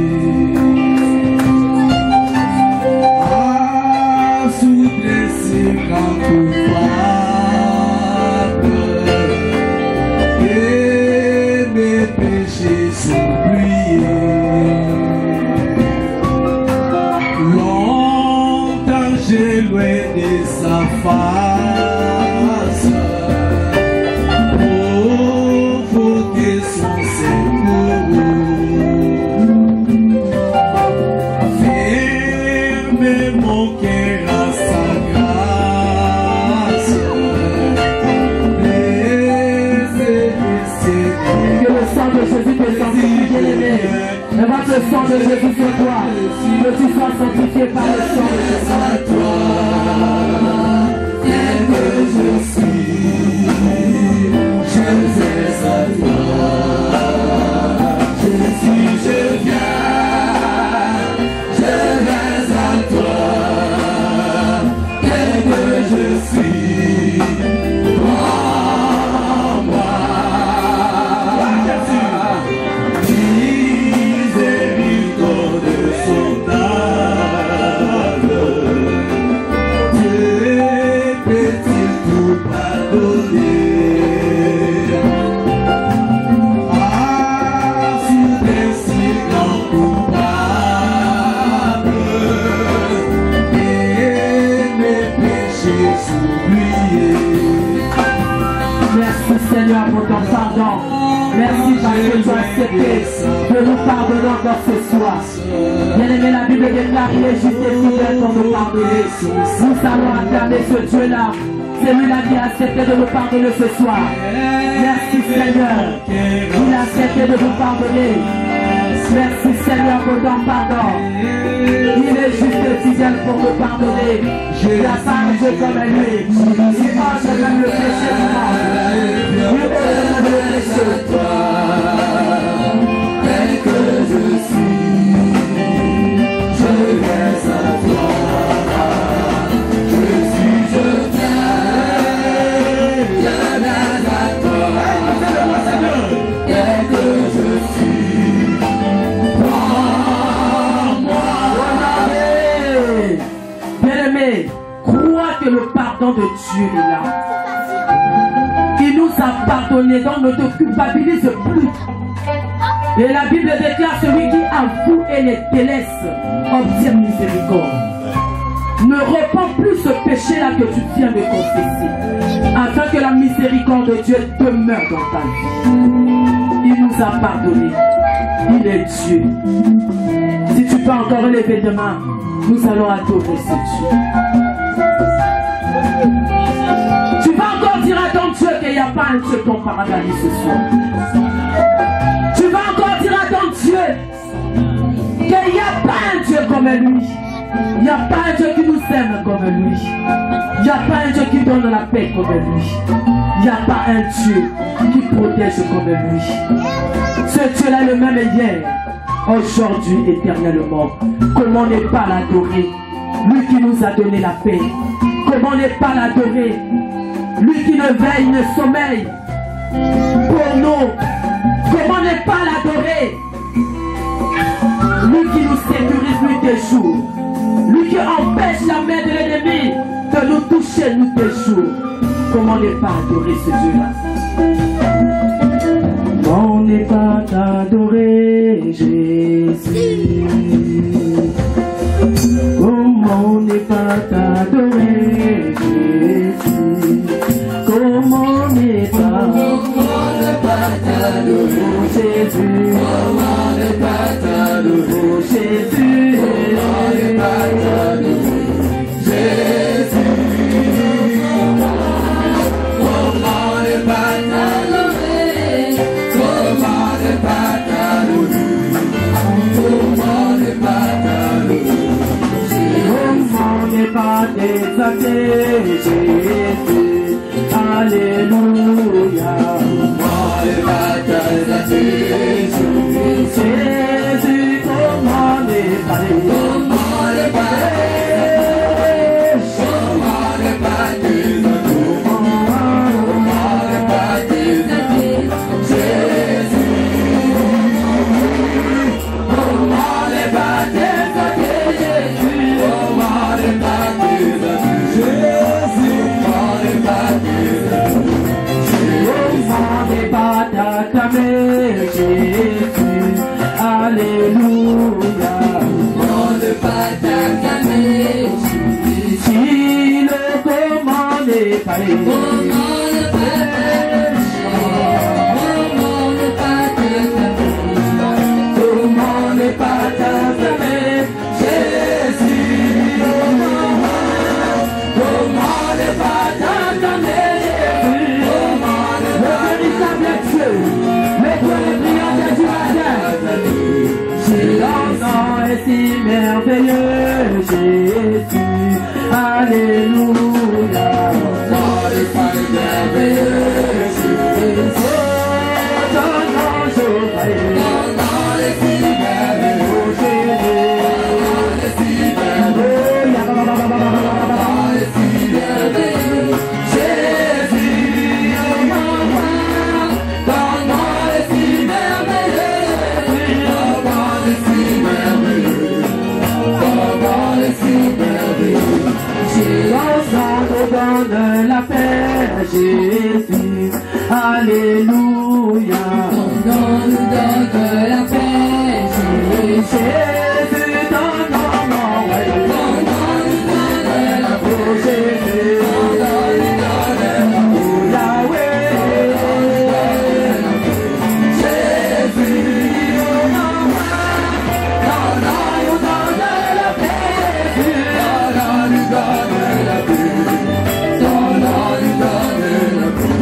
Assoudre ces grands coupables et mes péchés s'oublier. Longtemps j'ai éloigné sa face. Provoquer son secours. Fermez mon cœur à sa grâce. Que le sang de Jésus te sanctifie, bien-aimé. Évente le sang de Jésus sur toi. Que tu sois sanctifié par le sang de Jésus. Tel que je suis, je vais à toi. Jésus, je viens à toi. Tel que je suis, prends moi. Miséricorde son âme. Peut-il tout pardonner? Assoudre si grand coupable et mes péchés s'oublier. Merci Seigneur pour ton pardon. Merci parce que tu as accepté de nous pardonner encore ce soir. Bien-aimé, la Bible déclare qu'il est juste et fidèle pour nous pardonner. Nous allons acclamer ce Dieu-là. C'est lui-là qui a accepté de nous pardonner ce soir. Merci Seigneur. Il a accepté de nous pardonner. Merci Seigneur pour ton pardon. Il est juste et fidèle pour nous pardonner. Il n'y a pas un Dieu comme lui. Il mange même le péché du monde. Il pardonne le péché. Tel que je suis, je viens à toi. Jésus, je viens à toi. Tel que je suis, prends-moi. Bien-aimé, crois que le pardon de Dieu est là. Il nous a pardonné, donc ne te culpabilise plus. Et la Bible déclare celui qui avoue et les délaisse obtient miséricorde. Ne repens plus ce péché-là que tu viens de confesser, afin que la miséricorde de Dieu demeure dans ta vie. Il nous a pardonné. Il est Dieu. Si tu peux encore relever demain, nous allons adorer ce Dieu. Tu vas encore dire à ton Dieu qu'il n'y a pas un Dieu ton paradis ce soir. Tu vas encore dire à ton Dieu qu'il n'y a pas un Dieu comme lui. Il n'y a pas un Dieu qui nous aime comme lui. Il n'y a pas un Dieu qui donne la paix comme lui. Il n'y a pas un Dieu qui protège comme lui. Ce Dieu-là est le même hier, aujourd'hui, éternellement. Comment ne pas l'adorer? Lui qui nous a donné la paix. Comment ne pas l'adorer? Lui qui ne veille, ne sommeille pour nous. Comment ne pas l'adorer? Lui qui nous sécurise nuit et jour. Lui qui empêche la main de l'ennemi de nous toucher nuit et jour. Comment ne pas adorer ce Dieu-là? Comment ne pas t'adorer, Jésus? Comment ne pas t'adorer, Jésus? Comment ne pas t'adorer, Jésus? Comment ne pas t'adorer, Jésus? Comment ne pas t'adorer, Jésus? Jésus. Alléluia. Comment ne pas t'acclamer, Jésus? Si le comment n'est pas aimé. Comment ne pas t'acclamer? Comment ne pas t'acclamer? Comment ne pas t'acclamer, Jésus? Comment ne pas t'acclamer, Jésus? Le véritable Dieu, le Dieu le brillant du matin. Ton nom est si merveilleux, Jésus. Alléluia. Ton nom est si merveilleux, Jésus. Ton nom joyeux. Ton nom est si merveilleux, Jésus. Ton nom est si merveilleux. Ton nom est si merveilleux, Jésus. Ton nom est si merveilleux. Ton nom donne la paix, Jésus. Alléluia. Ton nom nous donne la paix, Jésus. Jésus, ton nom m'envoie. Ton nom nous donne la paix, Jésus. Ton nom nous donne la paix, Yahweh. Jésus, ton nom nous donne la paix, Jésus. Ton nom nous donne la paix. Ton nom nous donne la paix.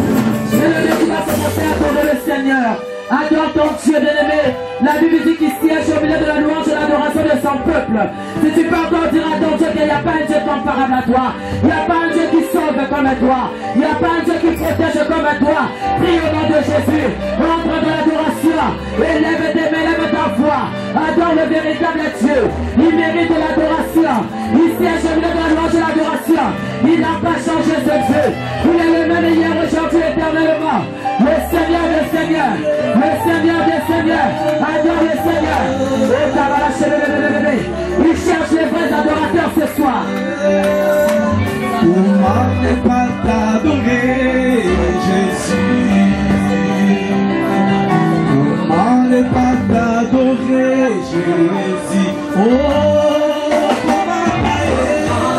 C'est le Dieu qui va commencer à adorer le Seigneur. Adore ton Dieu bien-aimé. La Bible dit qu'il siège au milieu de la louange et l'adoration de son peuple. Si tu peux encore dire à ton Dieu qu'il n'y a pas un Dieu comparable à toi. Il n'y a pas un Dieu qui sauve comme toi. Il n'y a pas un Dieu qui protège comme toi. Prie au nom de Jésus. Rentre dans l'adoration. Élève tes mains, lève ta voix. Adore le véritable Dieu. Il mérite de l'adoration. Il siège au milieu de la louange et l'adoration. Il n'a pas changé ce Dieu. Il est le même hier, aujourd'hui, éternellement. Le Seigneur des Seigneurs. Le Seigneur des Seigneurs. Adore le Seigneur. Il cherche les vrais adorateurs ce soir. Comment ne pas t'adorer, Jésus? Comment ne pas t'adorer, Jésus? Oh, comment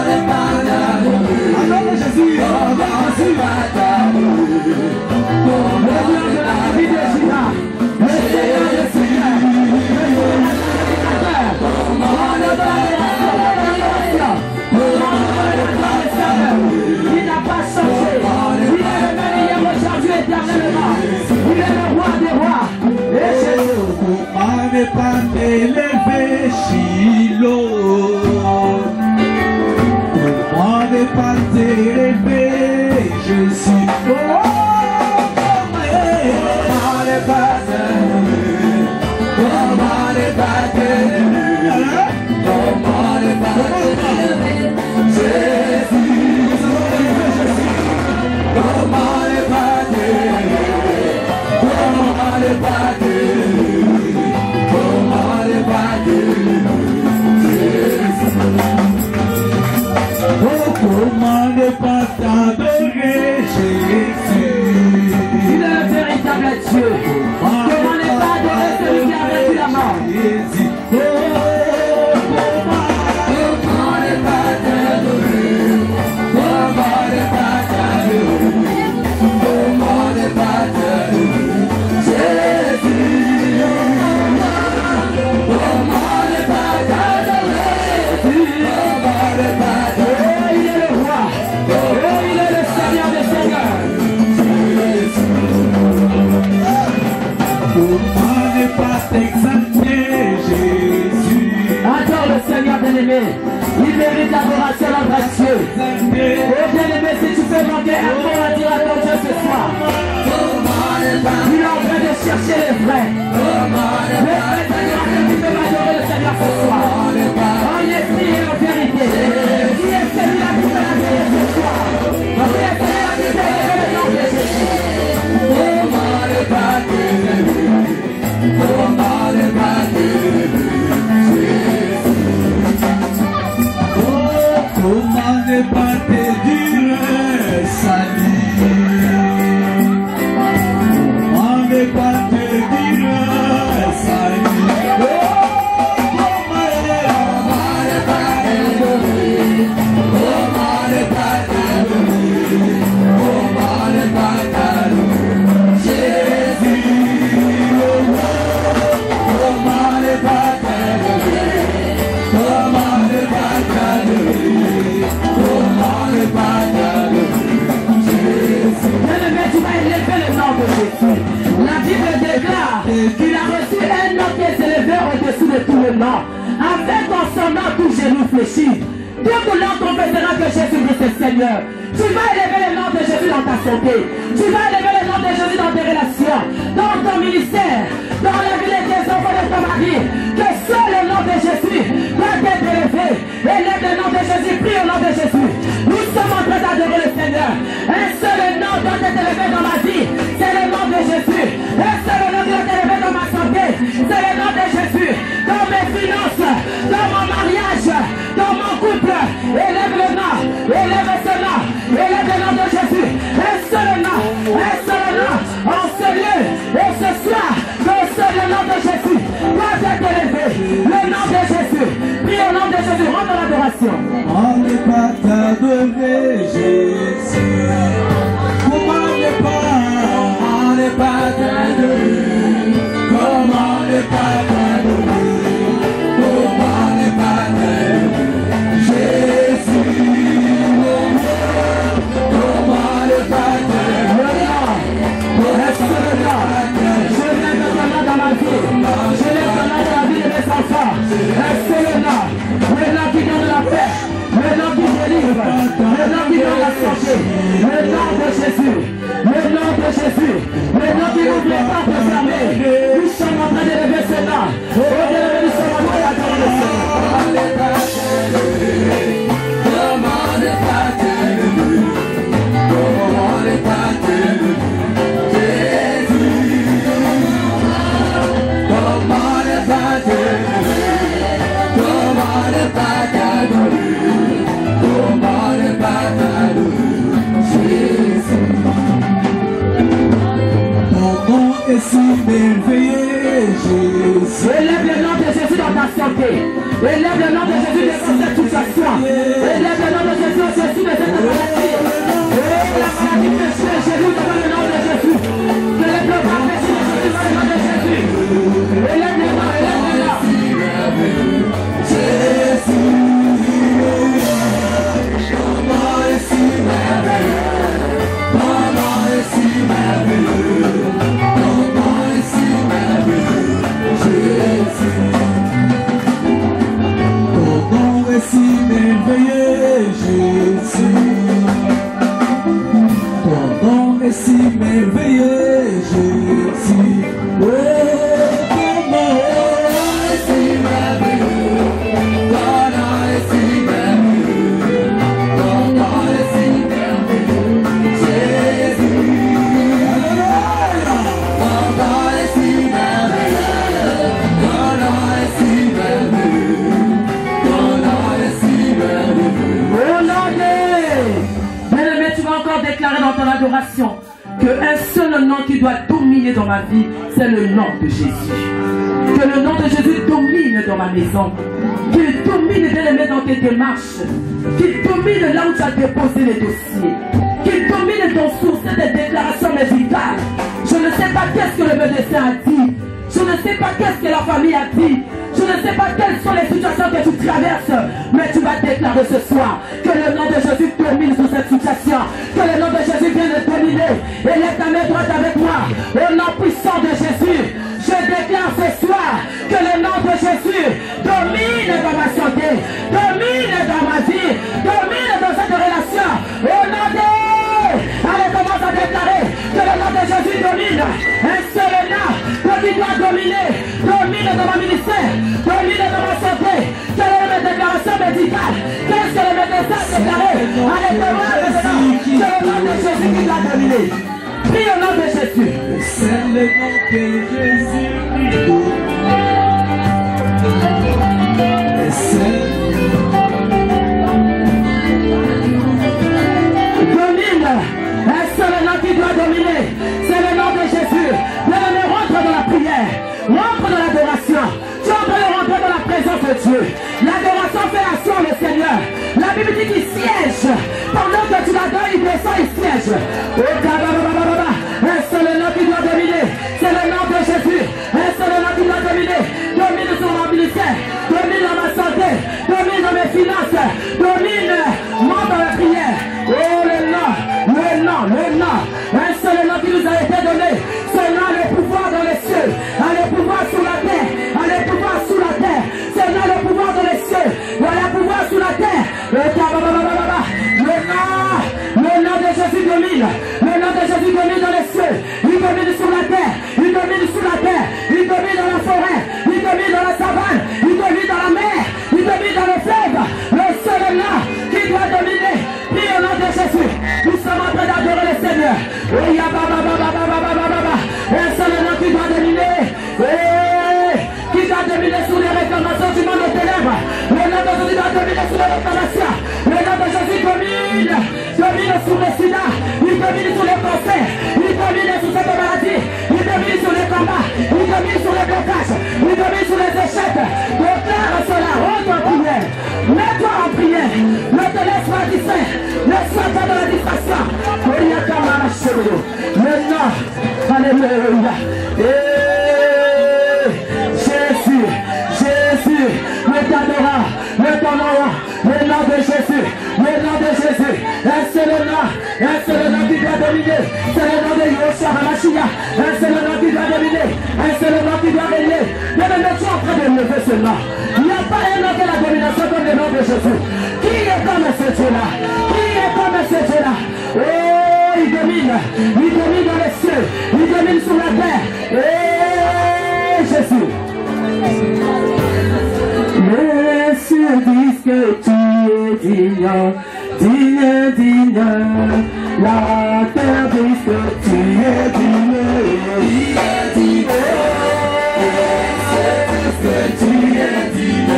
ne pas t'adorer? Adore Jésus, adore Jésus. Le Dieu de la vie de Juda. Le Seigneur des Seigneurs. Il n'a pas changé. Il est le même hier, aujourd'hui, éternellement. Il est le roi des rois. Et Jésus. Comment ne pas t'élever, Shiloh? Comment ne pas t'élever, Jésus? Oh, comment ne pas t'élever? Comment ne pas t'élever? Comment ne pas t'élever, Jésus? Comment ne pas t'élever? Comment ne pas t'élever? Comment ne pas t'élever, Jésus? Oh, comment ne pas t'adorer, Jésus? Il est le véritable Dieu. Comment ne pas adorer celui qui a vaincu la mort? Jésus. Oh, comment ne pas t'adorer? Comment ne pas t'adorer? Comment ne pas t'adorer, Jésus? Comment ne pas t'adorer? Comment ne pas t'adorer? Il est le roi. Il est le Seigneur des Seigneurs. Comment ne pas t'exalter, Jésus? Adore le Seigneur bien-aimé. Il mérite l'adoration, la grâce. Oh bien-aimé, si tu peux manquer un mot à dire à ton Dieu ce soir. Il est en train de chercher les vrais. Les vrais Seigneurs qui peuvent adorer le Seigneur ce soir. En esprit et en vérité. Qui est celui-là qui peut adorer ce soir? Qui est celui-là qui peut adorer le nom de Jésus? Comment ne pas t'élever? Comment ne pas t'élever, Jésus? Oh, comment ne pas te dire salut? Comment ne pas te dire nom. Avec en son nom, tout genou fléchit. Toute langue confessera que Jésus-Christ est Seigneur. Tu vas élever le nom de Jésus dans ta santé. Tu vas élever le nom de Jésus dans tes relations, dans ton ministère, dans la vie de tes enfants, de ton mari. Que seul le nom de Jésus doit être élevé. Élève le nom de Jésus, prie au nom de Jésus. Nous sommes en train d'adorer le Seigneur. Un seul nom doit être élevé dans ma vie. C'est le nom de Jésus. Un seul nom doit être élevé dans ma santé. C'est le nom de Jésus. Dans mes finances, dans mon mariage, dans mon couple. Élève le nom. Élève ce nom. Élève le nom de Jésus. Un seul nom. Un seul nom. En ce lieu. Et ce soir, que seul le nom de Jésus doit être élevé. Le nom de Jésus. Prie au nom de Jésus. Rentre dans l'adoration. On n'est pas t'adorer Jésus. Comment ne pas t'adorer? Comment ne pas t'adorer? Comment ne pas t'adorer Jésus? Comment ne pas t'adorer? Je lève ton nom dans ma vie. Je lève ton nom dans la vie de mes enfants. Est-ce le nom? Le nom qui donne la paix. Le nom qui délivre. Le nom qui donne la santé. Le nom de Jésus. Le nom de Jésus. Le nom qui ouvre les portes fermées. Nous sommes en train d'élever ce nom. Nous sommes en train d'adorer le Seigneur. Comment ne pas t'aimer? Comment ne pas t'aimer? Jésus. Comment ne pas t'aimer? Comment ne pas t'adorer? Comment ne pas t'adorer? Jésus. Ton nom est si merveilleux, Jésus. Élève le nom de Jésus dans ta santé. Élève le nom de Jésus dans cette situation. Élève le nom de Jésus au-dessus de cette maladie. Et la maladie péchée chez nous devant le nom de Jésus. Que les blocages péchés devant le nom de Jésus. Élève le nom, élève le nom. Jésus. Comment est si merveilleux? Comment est si merveilleux? Comment est si merveilleux? Jésus. Ton nom est si merveilleux, Jésus. Ton nom est si merveilleux, Jésus. Oh, ton nom est si merveilleux. Ton nom est si merveilleux. Ton nom est si merveilleux, Jésus. Ton nom est si merveilleux. Ton nom est si merveilleux. Ton nom est si merveilleux. Oh nom de... Bien-aimé, tu vas encore déclarer dans ton adoration qu'un seul nom qui doit dominer dans ma vie, c'est le nom de Jésus. Que le nom de Jésus domine dans ma maison. Qu'il domine, bien-aimé, dans tes démarches. Qu'il domine là où tu as déposé les dossiers. Qu'il domine ton source des déclarations médicales. Je ne sais pas qu'est-ce que le médecin a dit. Je ne sais pas qu'est-ce que la famille a dit. Je ne sais pas quelles sont les situations que tu traverses. Mais tu vas déclarer ce soir que le nom de Jésus domine sur cette situation. Que le nom de Jésus vient de dominer. Et lève ta main droite avec moi. Au nom puissant de Jésus. Je déclare ce soir que le nom de Jésus domine dans ma santé. Domine dans ma vie. Domine dans cette relation. Au nom de... Allez, commence à déclarer que le nom de Jésus domine. Un seul nom qui doit dominer. Domine dans mon ministère. Domine dans ma santé. Quelle est ma déclaration médicale? Qu'est-ce que le médecin a déclaré? Allez, témoin maintenant que le nom de Jésus qui doit dominer. Prie au nom de Jésus. C'est le nom que Jésus lui donne. Et c'est domine. C'est le nom qui doit dominer. C'est le nom de Jésus. Bien-aimé, rentre dans la prière. Rentre dans l'adoration. Tu es en train de rentrer dans la présence de Dieu. L'adoration fait action le Seigneur. La Bible dit qu'il siège. Pendant que tu l'adores, il descend, il siège. C'est le nom qui doit dominer. C'est le nom de Jésus. C'est le nom qui doit dominer. Domine sur mon ministère. Domine dans ma santé. Domine dans mes finances. Domine. Monte dans la prière. Oh le nom. Le nom. Le nom. C'est le nom qui nous a été donné. Ce nom a le pouvoir dans les cieux. A le pouvoir sous la terre. A le pouvoir sous la terre. dominer. C'est le nom de Yoshua Hamashiach. C'est le nom qui doit dominer. C'est le nom qui doit régner. Mais maintenant, tu es en train de lever ce nom. Il n'y a pas un nom de la domination comme le nom de Jésus. Qui est comme ce Dieu-là? Qui est comme ce Dieu-là? Oh, il domine dans les cieux, il domine sur la terre. Et Jésus. Les cieux disent que tu es digne, digne, digne. La terre dit que tu es digne, digne. Les cieux disent que tu es digne,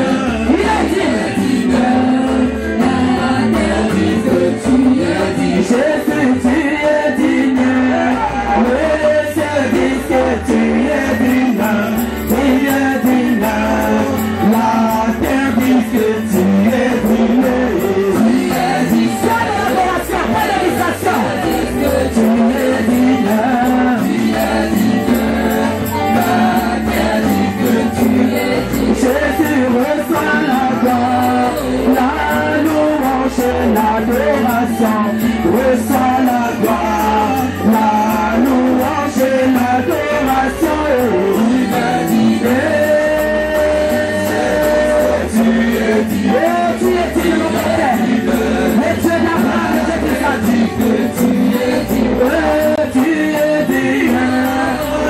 il est digne. La terre dit que tu es digne, Jésus, tu es digne. Les cieux disent que tu es digne, digne, digne. La terre dit que tu es digne, tu es digne. Pas d'adoration, pas d'administration. Tu es digne, tu es digne. La terre dit que tu es digne. Jésus reçoit la gloire, la louange et l'adoration. Reçois la gloire, la louange et l'adoration. Tu es digne. Tu es digne, mon Père. Le Dieu d'Abraham, le Dieu d'Isaac. Tu es digne. Tu es digne.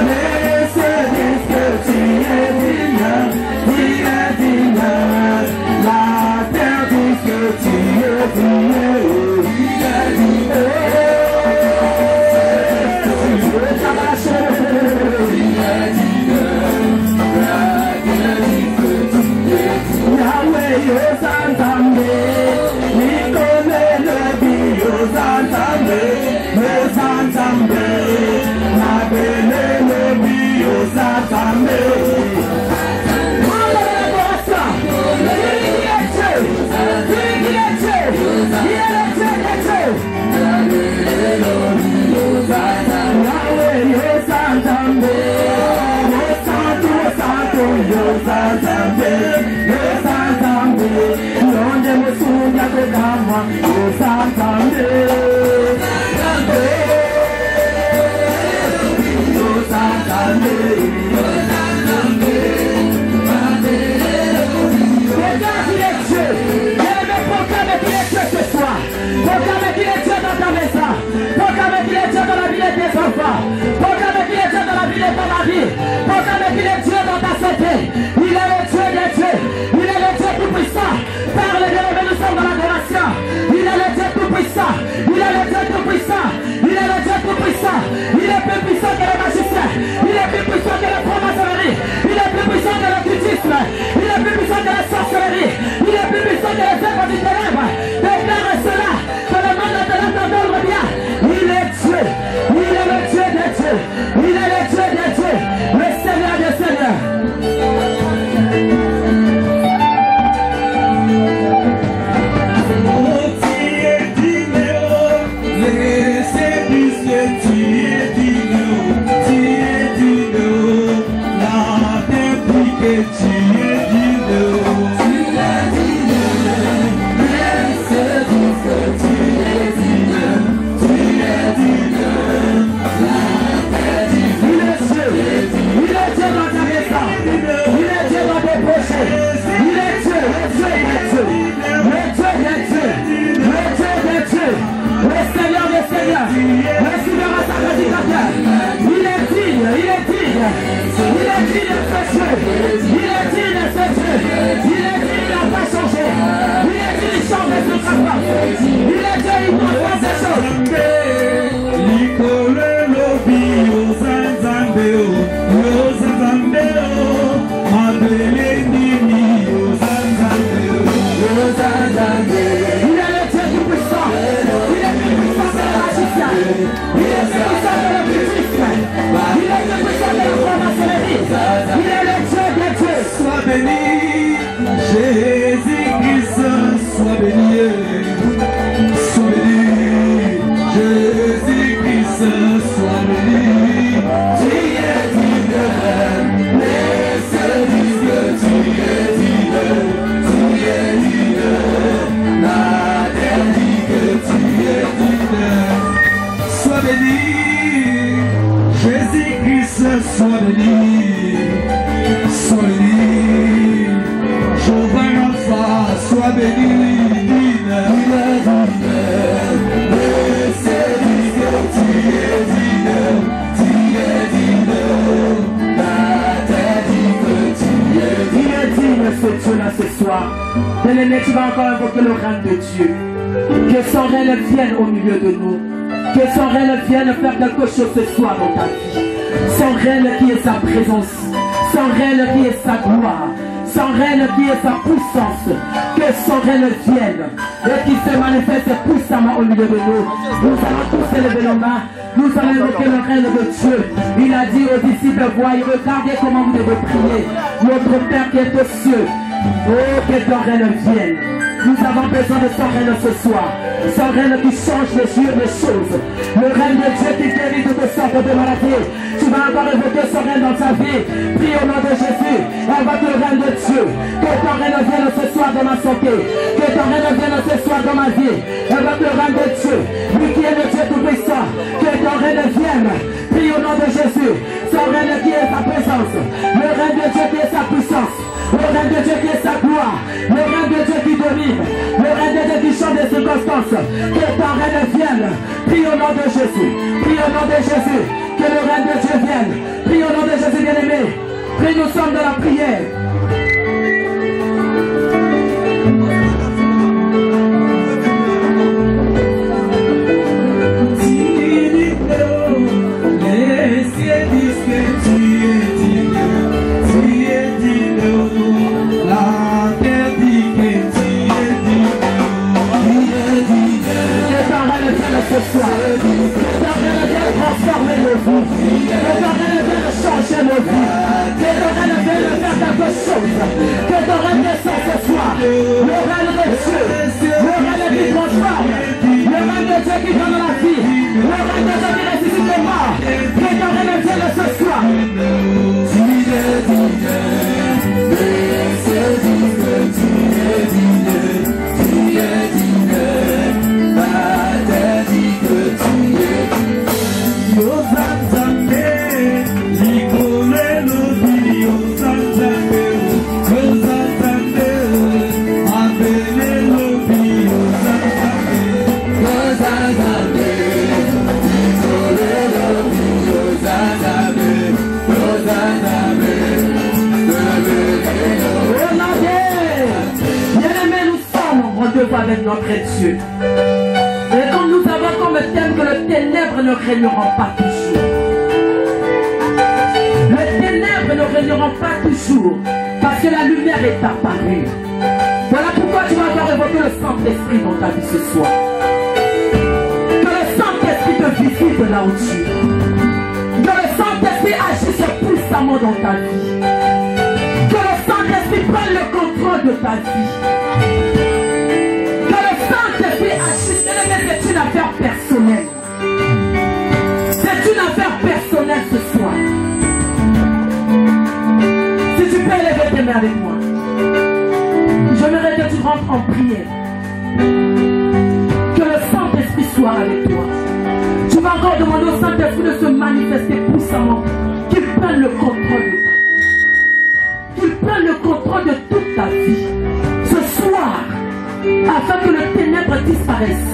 Les cieux disent que tu es digne. Tu es digne. La terre dit que tu es digne. Tu es digne. Yahweh, Yosantambe, Nikole Lebi, Yosantambe, Yosantambe, Nabele Lebi, Yosantambe. Yahweh, Yosantambe, Yosantambe, Yosantambe, Yonde Musunya Kodama, Yosantambe, Yosantambe, regarde qu'il est Dieu, proclame qu'il est Dieu ce soir, proclame qu'il est Dieu dans ta maison, proclame qu'il est Dieu dans la vie de tes enfants, proclame qu'il est Dieu dans la vie de ton mari, proclame qu'il est Dieu dans ta santé. Il est le Dieu des dieux, il est le Dieu tout-puissant. Parle de lui, nous sommes dans l'adoration. Il est le Dieu tout-puissant, il est le Dieu tout-puissant, il est le Dieu tout-puissant. Il est plus puissant que le magicien, il est plus puissant que la franc-maçonnerie, il est plus puissant que l'occultisme, il est plus puissant que la sorcellerie, il est plus puissant que les œuvres du ténèbre. Déclare cela, que le monde de l'entendre bien. Il est Dieu, il est le Dieu des dieux, il est le Dieu des dieux, le Seigneur des seigneurs. soir. Bien-aimé, tu vas encore invoquer le règne de Dieu. Que son règne vienne au milieu de nous. Que son règne vienne faire quelque chose ce soir dans ta vie. Son règne qui est sa présence. Son règne qui est sa gloire. Son règne qui est sa puissance. Que son règne vienne et qui se manifeste puissamment au milieu de nous. Nous allons tous élever nos mains. Nous allons invoquer le règne de Dieu. Il a dit aux disciples, voyez, regardez comment vous devez prier. Notre Père qui est aux cieux. Oh, que ton règne vienne. Nous avons besoin de son règne ce soir. Son règne qui change les choses. Le règne de Dieu qui guérit de toutes sortes de maladies. Tu vas encore évoquer son règne dans ta vie. Prie au nom de Jésus. Invoque le règne de Dieu. Que ton règne vienne ce soir dans ma santé. Que ton règne vienne ce soir dans ma vie. Invoque le règne de Dieu. Lui qui est le Dieu tout-puissant. Que ton règne vienne. Prie au nom de Jésus. Son règne qui est sa présence. Le règne de Dieu qui est sa puissance. Le règne de Dieu qui est sa gloire. Le règne de Dieu qui domine. Le règne de Dieu qui change les circonstances. Que ton règne vienne. Prie au nom de Jésus. Prie au nom de Jésus. Que le règne de Dieu vienne. Prie au nom de Jésus, bien-aimé. Prie, nous sommes dans la prière. Ce soir, que ton règne vienne transformer nos vies, que ton règne vienne changer nos vies, que ton règne vienne faire quelque chose, que ton règne descend ce soir, le règne de Dieu, le règne qui transforme, le règne de Dieu qui donne la vie, le règne de Dieu qui ressuscite les morts, que ton règne vienne ce soir. Avec notre Dieu. Et comme nous avons comme thème que le ténèbre ne régneront pas toujours. Le ténèbre ne régneront pas toujours parce que la lumière est apparue. Voilà pourquoi tu vas encore évoquer le Saint-Esprit dans ta vie ce soir. Que le Saint-Esprit te visite là où tu es. Que le Saint-Esprit agisse puissamment dans ta vie. Que le Saint-Esprit prenne le contrôle de ta vie. C'est une affaire personnelle. C'est une affaire personnelle ce soir. Si tu peux élever tes mains avec moi, j'aimerais que tu rentres en prière. Que le Saint-Esprit soit avec toi. Tu vas encore demander au Saint-Esprit de se manifester puissamment. Qu'il prenne le contrôle de ta vie. Qu'il prenne le contrôle de toute ta vie. Ce soir, afin que le ténèbre disparaisse.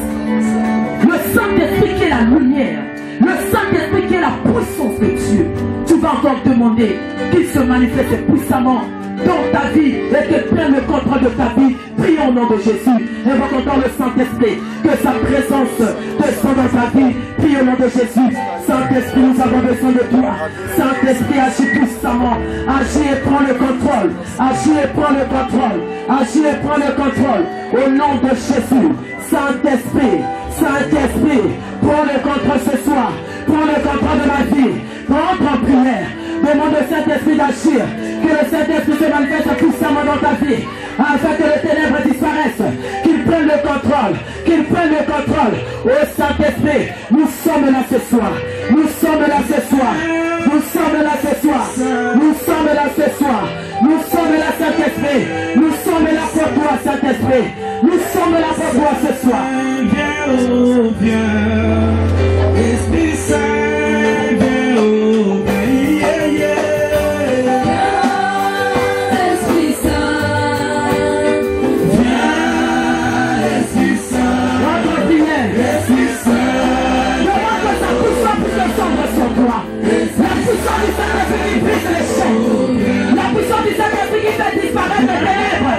Le Saint-Esprit qui est la lumière, le Saint-Esprit qui est la puissance de Dieu. Tu vas encore demander qu'il se manifeste puissamment dans ta vie et qu'il prenne le contrôle de ta vie. Prie au nom de Jésus. Invoque encore le Saint-Esprit, que sa présence descende dans ta vie. Prie au nom de Jésus. Saint-Esprit, nous avons besoin de toi. Saint-Esprit, agis puissamment. Agis et prends le contrôle. Agis et prends le contrôle. Agis et prends le contrôle. Au nom de Jésus. Saint-Esprit, Saint-Esprit, prends le contrôle ce soir. Prends le contrôle de ma vie. Rentre en prière. Demande au Saint-Esprit d'agir. Que le Saint-Esprit se manifeste puissamment dans ta vie. Afin que les ténèbres disparaissent. Qu'il prenne le contrôle. Qu'il prenne le contrôle. Ô Saint-Esprit, nous sommes là ce soir. Nous sommes là ce soir. Nous sommes là ce soir. Nous sommes là ce soir. Nous sommes là, Saint-Esprit. Nous sommes là pour toi, Saint-Esprit. Nous sommes là pour toi ce soir. Viens, oh, viens. Esprit Saint, viens, oh, viens, yeah, yeah. Esprit Saint, Viens, Esprit Saint, Rentre en prière. Esprit Saint, Demande que sa puissance puisse descendre sur toi. La puissance du Saint-Esprit qui brise les chaînes. La puissance du Saint-Esprit qui fait disparaître les ténèbres.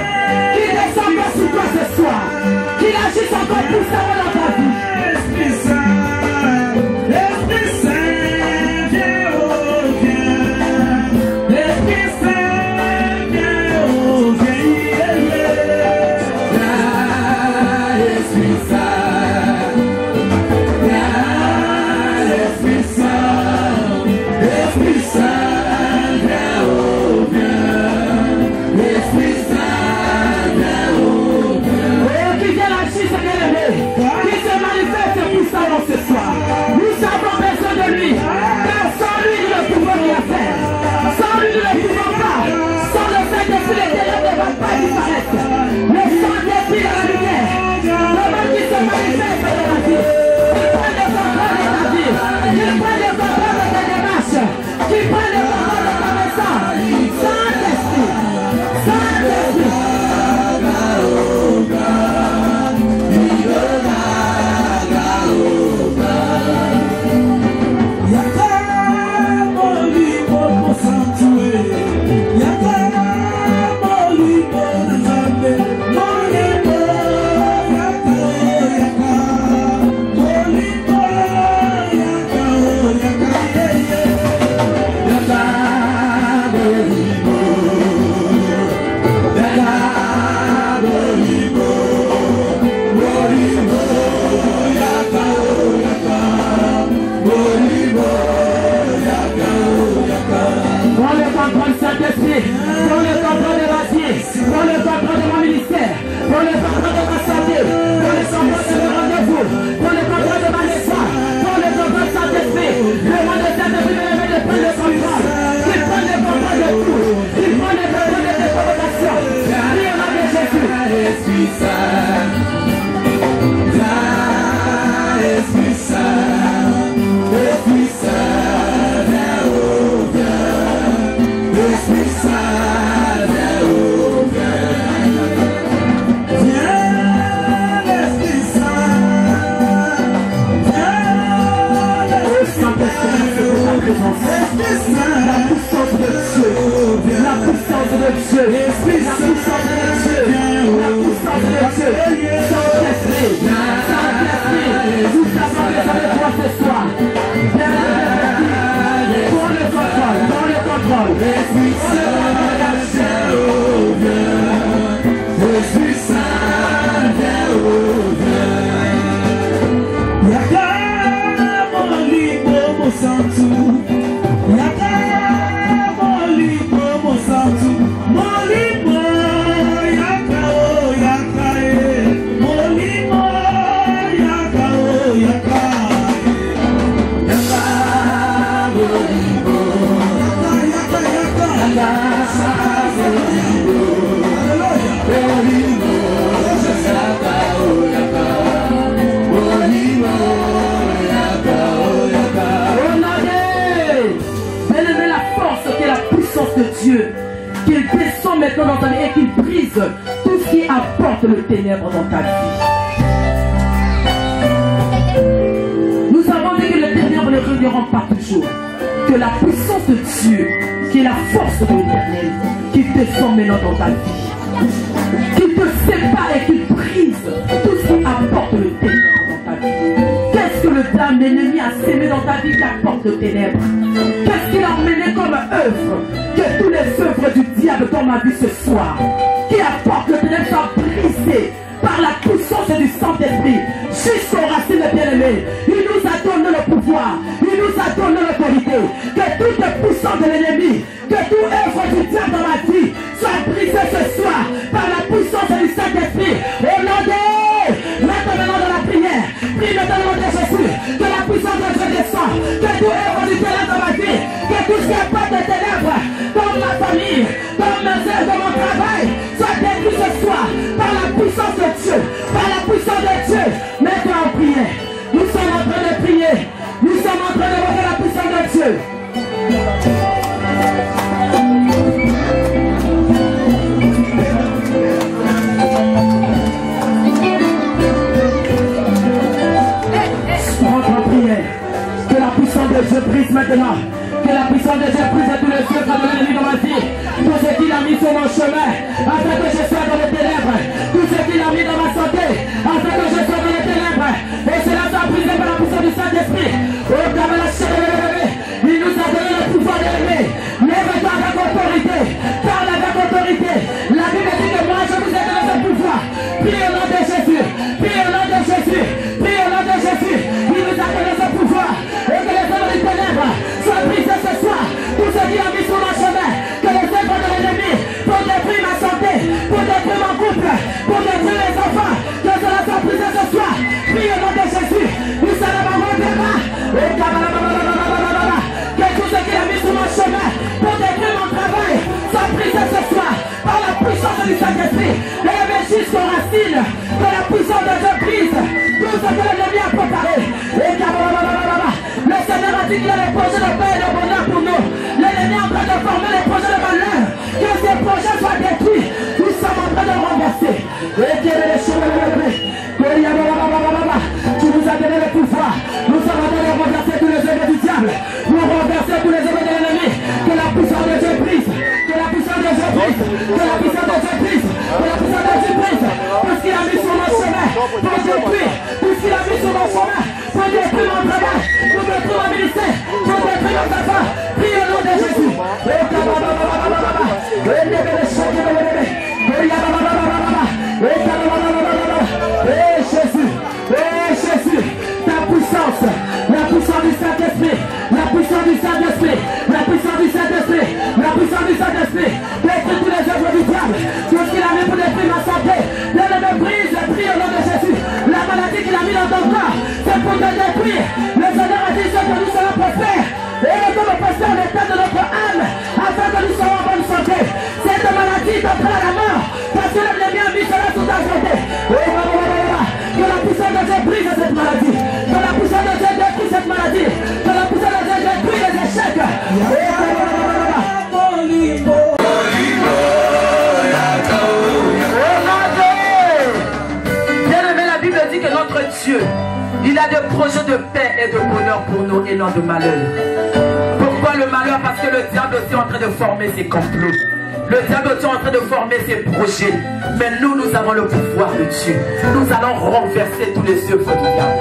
Prends le contrôle de ma vie. Prends le contrôle de mon ministère. Prends le contrôle de ma santé. Prends le contrôle de mes rendez-vous. Prends le contrôle de ma naissance. Prends le contrôle de Saint-Esprit. Le monde de Saint-Esprit me permet de prendre le contrôle. Il prend le contrôle de tout. Il prend le contrôle de tes provocations. Prie au nom de Jésus. Esprit Saint, Esprit Saint, Esprit Saint, viens au bien. Esprit Saint, viens au bien. Viens, Esprit Saint, viens, Esprit Saint, La puissance de Dieu. La puissance de Dieu. La puissance de Dieu. La puissance de Dieu. Saint-Esprit. Saint-Esprit. Nous savons que ça va toi ce soir. Prends le contrôle. Prends le contrôle. Esprit Saint, viens au bien. Esprit Saint, viens au bien. Yaka mon libo mon santu. Yaka mon libo mon santu. Mon libo yaka o yaka e. Mon libo yaka o yaka e. Yaka mon libo. Yaka yaka yaka. Bien-aimé, la force qui est la puissance de Dieu, qu'il descend maintenant dans ta vie et qu'il brise tout ce qui apporte le ténèbre dans ta vie. Nous avons dit que le ténèbre ne reviendra pas toujours. Que la puissance de Dieu, qui est la force de l'Éternel, qui descend maintenant dans ta vie, qu'il te sépare et qu'il brise tout ce qui apporte le ténèbre dans ta vie. Qu'est-ce que le diable, l'ennemi, a sémé dans ta vie qui apporte le ténèbre? Qu'est-ce qu'il a emmené comme œuvre? Que tous les œuvres du diable dans ma vie ce soir, qui apporte le ténèbre, soient brisées par la puissance du Saint-Esprit jusqu'aux racines bien-aimées. Il nous a donné le pouvoir, il nous a donné l'autorité. Que toute puissance de l'ennemi, que toute œuvre du diable dans ma vie soit brisée ce soir par la puissance du Saint-Esprit. Au nom de maintenant dans la prière, prie maintenant au nom de Jésus, que la puissance de Dieu descend, que toute œuvre du ténèbre dans ma vie, que tout ce qui apporte de ténèbres dans ma famille, dans mes œuvres, dans mon travail, soit détruit ce soir par la puissance de Dieu, par la puissance de Dieu. Maintenant en prière, nous sommes en train de prier, nous sommes en train de voir la puissance de Dieu. Que la puissance de Dieu brise maintenant. Que la puissance de Dieu brise tous les œuvres de l'ennemi dans ma vie. Tout ce qu'il a mis sur mon chemin, afin que je sois dans les ténèbres. Tout ce qu'il a mis dans ma santé, afin que je sois dans les ténèbres. Et cela soit brisé par la puissance du Saint-Esprit. Oh, il nous a donné le pouvoir d'aimer. Lève-toi avec autorité. Parle avec autorité. La Bible dit que moi je vous ai donné ce pouvoir. Prie au nom de Jésus. Prie au nom de Jésus. Prie au nom de Jésus. Il nous a donné ce pouvoir. Et que les œuvres du ténèbre soient brisées ce soir. Tout ce qui a mis sur mon chemin. Que les œuvres de l'ennemi pour détruire ma santé, pour détruire mon couple, pour détruire les enfants. Que cela soit brisé ce soir. Prie au nom de Jésus. Nous allons avoir des mains. Que tout ce qui a mis sur mon chemin pour détruire mon travail soit brisé ce soir par la puissance du Saint-Esprit. Lève jusqu'aux racines. Que la puissance de Dieu brise tout ce que l'ennemi a préparé. Le Seigneur a dit qu'il a des projets de paix et de bonheur pour nous. L'ennemi est en train de former les projets de malheur. Que ces projets soient détruits. Nous sommes en train de renverser. Tu nous as donné le pouvoir. Nous sommes en train de renverser tous les œuvres du diable. Nous renverser tous les œuvres de l'ennemi. Que la puissance de Dieu brise. Que la puissance de Dieu brise. Que la puissance de Dieu brise. Que la puissance de Dieu brise. Tout ce qu'il a mis sur mon chemin pour détruire. Tout ce qu'il a mis sur mon chemin pour détruire mon travail. Pour détruire mon ministère. Pour détruire mon enfant. Prie au nom de Jésus. Jésus, ta puissance, la puissance du Saint-Esprit, la puissance du Saint-Esprit, la puissance du Saint-Esprit, la puissance du Saint-Esprit, diable, tout ce qu'il a mis pour détruire ma santé, bien-aimé, brise, prie au nom de Jésus. La maladie qu'il a mis dans ton corps, c'est pour te détruire. Le Seigneur a dit que nous serons prospères. Et comme le pasteur l'état de notre âme, afin que nous soyons en bonne santé. Cette maladie t'entraîne à la mort, parce que l'ennemi a mis cela sous ta santé. Que la puissance de Dieu brise cette maladie. Que la puissance de Dieu détruit cette maladie. Que la puissance de Dieu détruit les échecs. Bien-aimé, la Bible dit que notre Dieu, il a des projets de paix et de bonheur pour nous et non de malheur. Pourquoi le malheur? Parce que le diable aussi est en train de former ses complots. Le diable aussi est en train de former ses projets. Mais nous, nous avons le pouvoir de Dieu. Nous allons renverser tous les œuvres du diable.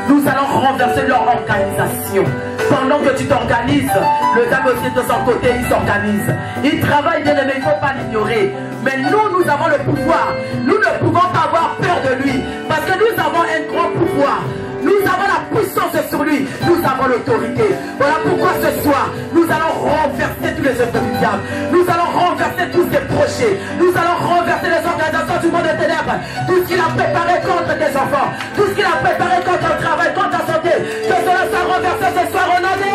Nous allons renverser leur organisation. Pendant que tu t'organises, le diable aussi de son côté, il s'organise. Il travaille, bien aimé, il ne faut pas l'ignorer. Mais nous avons le pouvoir. Nous ne pouvons pas avoir peur de lui. Parce que nous avons un grand pouvoir. Nous avons la puissance sur lui. Nous avons l'autorité. Voilà pourquoi ce soir, nous allons renverser tous les œuvres du diable. Nous allons renverser tous ses projets. Nous allons renverser les organisations du monde des ténèbres. Tout ce qu'il a préparé contre tes enfants. Tout ce qu'il a préparé contre ton travail, contre ta santé. Que cela soit renversé ce soir au nom de...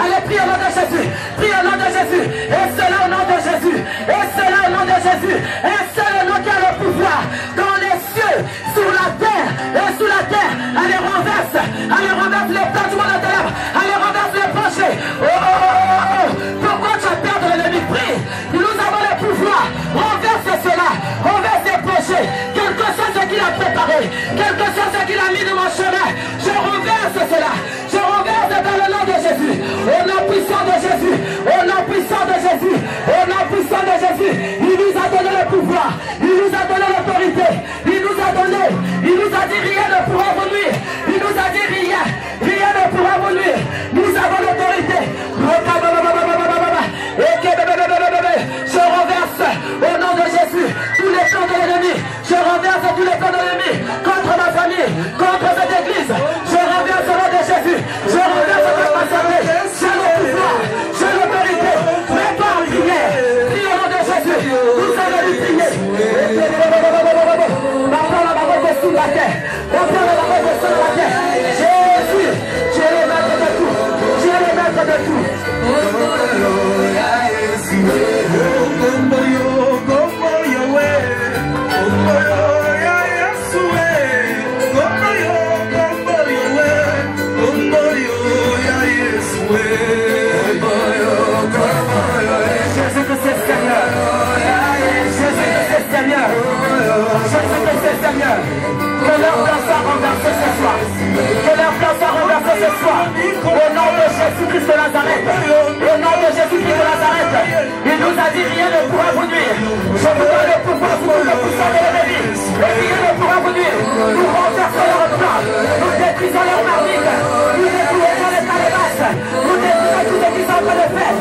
Allez, prie au nom de Jésus. Prie au nom de Jésus. Et cela au nom de Jésus. Et cela au nom de Jésus. Et cela au nom qui a le pouvoir. Dans les cieux, sur la terre et sous la terre. Allez, renverse les plans du monde de ténèbres. Allez, renverse les projets. Pourquoi tu as peur de l'ennemi? Prie. Nous avons le pouvoir. Renverse cela. Renverse les projets. Quel que soit ce qu'il a préparé, quel que soit ce qu'il a mis dans mon chemin, je renverse cela. Je renverse dans le nom de Jésus. Au nom puissant de Jésus. Au nom puissant de Jésus. Au nom puissant de Jésus. Il nous a donné le pouvoir. Il nous a donné l'autorité. Il nous a donné. Il nous a dit rien ne pourra vous nuire. Il nous a dit rien. Rien ne pourra vous nuire. Nous avons l'autorité. Je renverse au nom de Jésus tous les plans de l'ennemi. Je renverse tous les plans de l'ennemi contre ma famille, contre cette église. Je renverse au nom de Jésus. Je renverse contre ma santé. J'ai le pouvoir. J'ai l'autorité. Mais pas en prière. Prie au nom de Jésus. Vous allez lui prier. La parole est sous la terre. La parole est sous la terre. Jésus, tu es le maître de tout. Tu es le maître de tout. Seigneur, que leur plan soit renversé ce soir. Que leur plan soit renversé ce soir. Au nom de Jésus-Christ de Nazareth. Au nom de Jésus-Christ de Nazareth. Il nous a dit rien ne pourra vous nuire. Je vous donne le pouvoir sur tout le puissant de l'ennemi. Et rien ne pourra vous nuire. Nous renversons leur plan. Nous détruisons leur marmite. Nous détruisons les calebasses. Nous détruisons tout ce qu'ils sont en train de faire.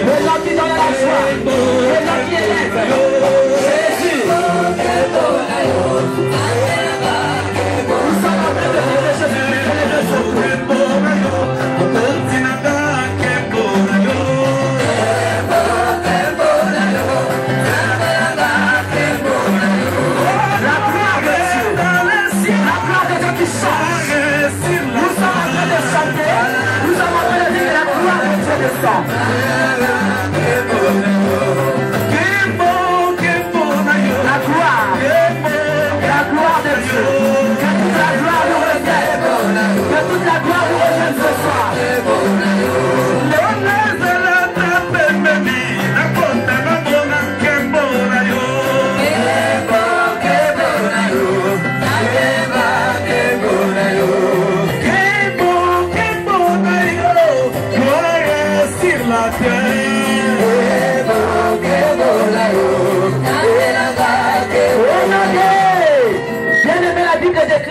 Le nom qui donne la joie, le nom qui élève, Jésus. Nous sommes en train de dire de Jésus. La gloire de Dieu, la gloire de Dieu qui chante. Nous sommes en train de chanter, nous sommes en train de dire que la gloire de Dieu descend. La gloire de Dieu, que toute la gloire nous revienne, que toute la gloire nous revienne ce soir. La terre.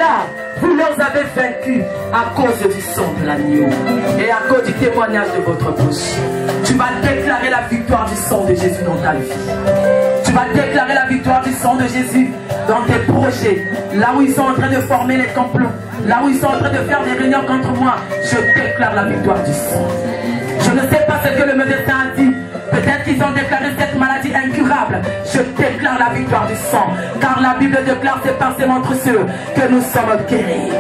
déclare, vous leur avez vaincus à cause du sang de l'agneau et à cause du témoignage de votre bouche. Tu vas déclarer la victoire du sang de Jésus dans ta vie. Tu vas déclarer la victoire du sang de Jésus dans tes projets. Là où ils sont en train de former les complots, là où ils sont en train de faire des réunions contre moi, je déclare la victoire du sang. Je ne sais pas ce que le médecin a dit. Peut-être qu'ils ont déclaré cette maladie incurable. Je déclare la victoire du sang. Car la Bible déclare, c'est par ses montresseurs que nous sommes guéris.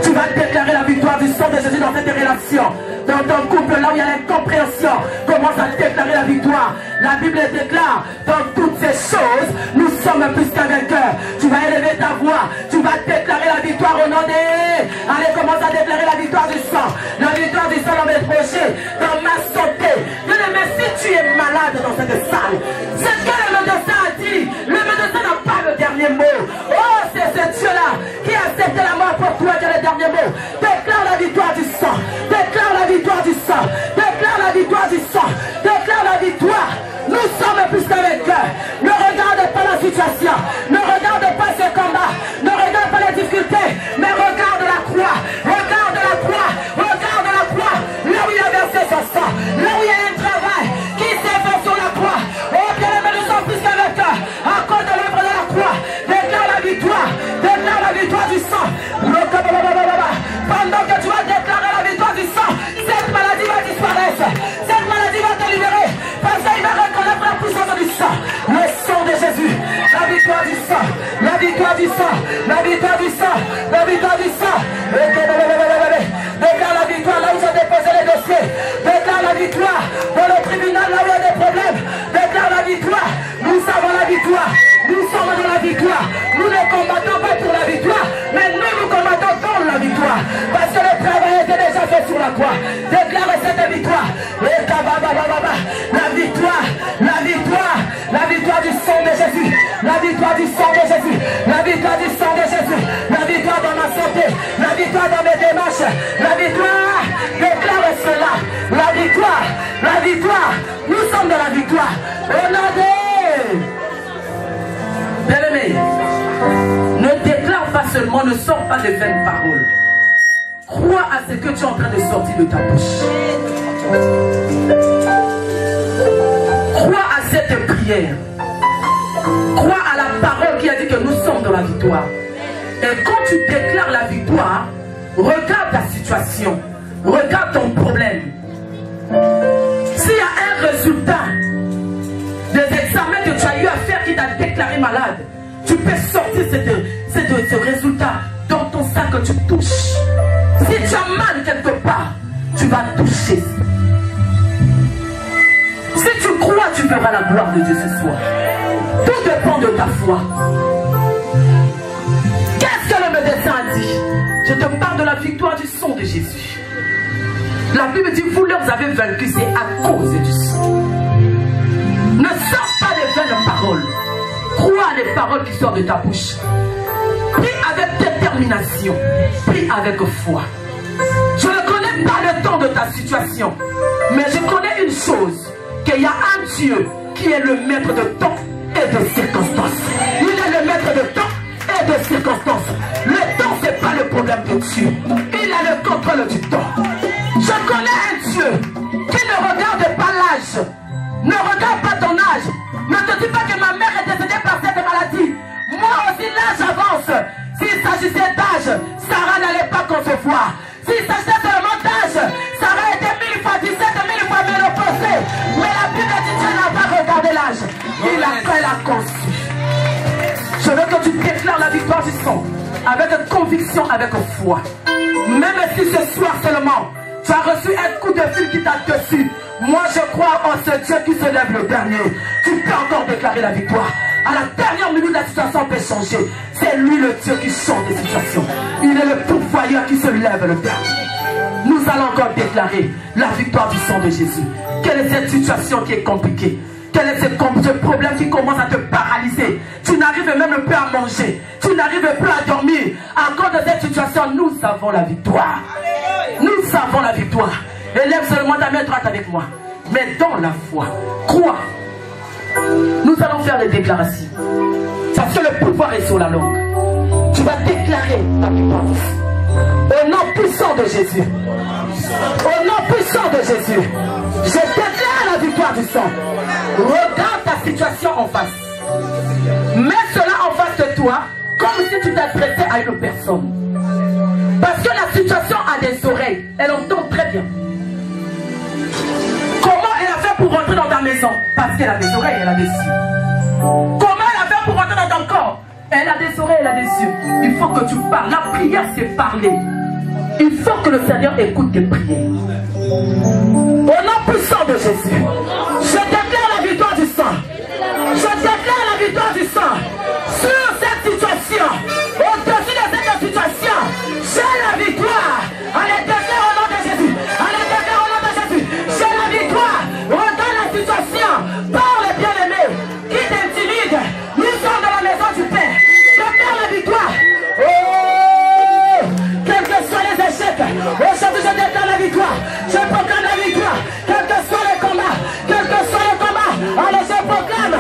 Tu vas déclarer la victoire du sang de Jésus dans cette relation. Dans ton couple, là où il y a l'incompréhension, commence à déclarer la victoire. La Bible déclare, dans toutes ces choses, nous sommes plus qu'un vainqueur. Tu vas élever ta voix, tu vas déclarer la victoire au nom des... Allez, commence à déclarer la victoire du sang. La victoire du sang dans mes projets, dans ma santé. Mais si tu es malade dans cette salle, c'est ce que le médecin a dit. Le médecin n'a pas le dernier mot. Oh, c'est ce Dieu-là qui a accepté la mort pour toi qui a le dernier mot. Déclare la victoire du sang. Déclare la victoire du sang. Déclare la victoire du sang. Déclare la victoire. Nous sommes plus qu'un vainqueur. Ne regarde pas la situation. Ne regarde pas ce combat. Ne regarde pas les difficultés. Mais regarde la croix. Regarde la croix. Regarde la croix. Là où il a versé son sang. Là où il y a un travail qui s'est fait sur la croix. Oh, bien aimé, nous sommes plus qu'un vainqueur. À cause de l'œuvre de la croix. Déclare la victoire. Déclare la victoire du sang. Pendant que tu vas déclarer la victoire du sang, cette maladie va disparaître. Cette maladie va te libérer. Parce qu'il va reconnaître la puissance du sang. Le sang de Jésus. La victoire du sang. La victoire du sang. La victoire du sang. La victoire du sang. Déclare la victoire là où j'ai déposé les dossiers. Déclare la victoire dans le tribunal là où il y a des problèmes. Déclare la victoire. Nous avons la victoire. Nous sommes dans la victoire. Nous ne combattons pas pour la victoire, mais nous combattons pour la victoire. Parce que le travail était déjà fait sur la croix. Déclare cette victoire. La victoire. La victoire. La victoire du sang de Jésus. La victoire du sang de Jésus. La victoire du sang de Jésus. La victoire dans ma santé. La victoire dans mes démarches. La victoire. Déclare cela. La victoire. La victoire. Nous sommes dans la victoire. Au nom de... Bien-aimé, ne déclare pas seulement, ne sors pas de vaines paroles. Crois à ce que tu es en train de sortir de ta bouche. Crois à cette prière. Crois à la parole qui a dit que nous sommes dans la victoire. Et quand tu déclares la victoire, regarde ta situation. Regarde ton problème. S'il y a un résultat des examens que tu as eu à faire qui t'a déclaré malade, tu peux sortir ce résultat dans ton sac que tu touches. Si tu as mal quelque part, tu vas toucher. Si tu crois, tu verras la gloire de Dieu ce soir. Tout dépend de ta foi. Qu'est-ce que le médecin a dit? Je te parle de la victoire du sang de Jésus. La Bible dit, vous leur avez vaincu, c'est à cause du sang. Ne sors pas des vaines paroles. Crois à les paroles qui sortent de ta bouche. Prie avec détermination. Prie avec foi. Je ne connais pas le temps de ta situation, mais je connais une chose, qu'il y a un Dieu qui est le maître de temps et de circonstances. Il est le maître de temps et de circonstances. Le temps, ce n'est pas le problème de Dieu. Il a le contrôle du temps. Je connais un Dieu qui ne regarde pas l'âge. Ne regarde pas ton âge. Ne te dis pas que ma mère est décédée par cette maladie. Moi aussi, l'âge avance. S'il s'agissait d'âge, Sarah n'allait pas concevoir. S'il s'agissait seulement d'âge, Sarah était 1000 fois 17, 1000 fois ménopausée. Mais la Bible dit Dieu n'a pas regardé l'âge. Il a fait la conçu. Je veux que tu déclares la victoire du sang avec conviction, avec foi. Même si ce soir seulement, tu as reçu un coup de fil qui t'a dessus. Moi je crois en ce Dieu qui se lève le dernier. Tu peux encore déclarer la victoire. À la dernière minute, la situation peut changer. C'est lui le Dieu qui change des situations. Il est le pourvoyeur qui se lève le dernier. Nous allons encore déclarer la victoire du sang de Jésus. Quelle est cette situation qui est compliquée? Quel est ce problème qui commence à te paralyser? Tu n'arrives même plus à manger. Tu n'arrives plus à dormir. À cause de cette situation, nous avons la victoire. Nous avons la victoire. Élève seulement ta main droite avec moi. Mais dans la foi, crois. Nous allons faire des déclarations. Parce que le pouvoir est sur la langue. Tu vas déclarer. déclarer la victoire. Au nom puissant de Jésus. Au nom puissant de Jésus. Je déclare la victoire du sang. Regarde ta situation en face. Mets cela en face de toi comme si tu t'adressais à une personne. Parce que la situation a des oreilles. Elle entend très bien. Comment elle a fait pour rentrer dans ta maison? Parce qu'elle a des oreilles, elle a des yeux. Comment elle a fait pour rentrer dans ton corps? Elle a des oreilles, elle a des yeux. Il faut que tu parles. La prière, c'est parler. Il faut que le Seigneur écoute tes prières. Au nom puissant de Jésus, je déclare la victoire du sang. Je déclare la victoire du sang sur cette situation. Au-dessus de cette situation, j'ai la victoire. Allez, déclare au nom de Jésus. Allez, déclare au nom de Jésus. J'ai la victoire. Regarde la situation. Parle, bien-aimé. Qui t'intimide? Nous sommes dans la maison du Père. Déclare la victoire. Oh! Quels que soient les échecs, aujourd'hui je déclare la victoire. Je proclame la victoire. Quels que soient les combats, quels que soient les combats, allez, je proclame.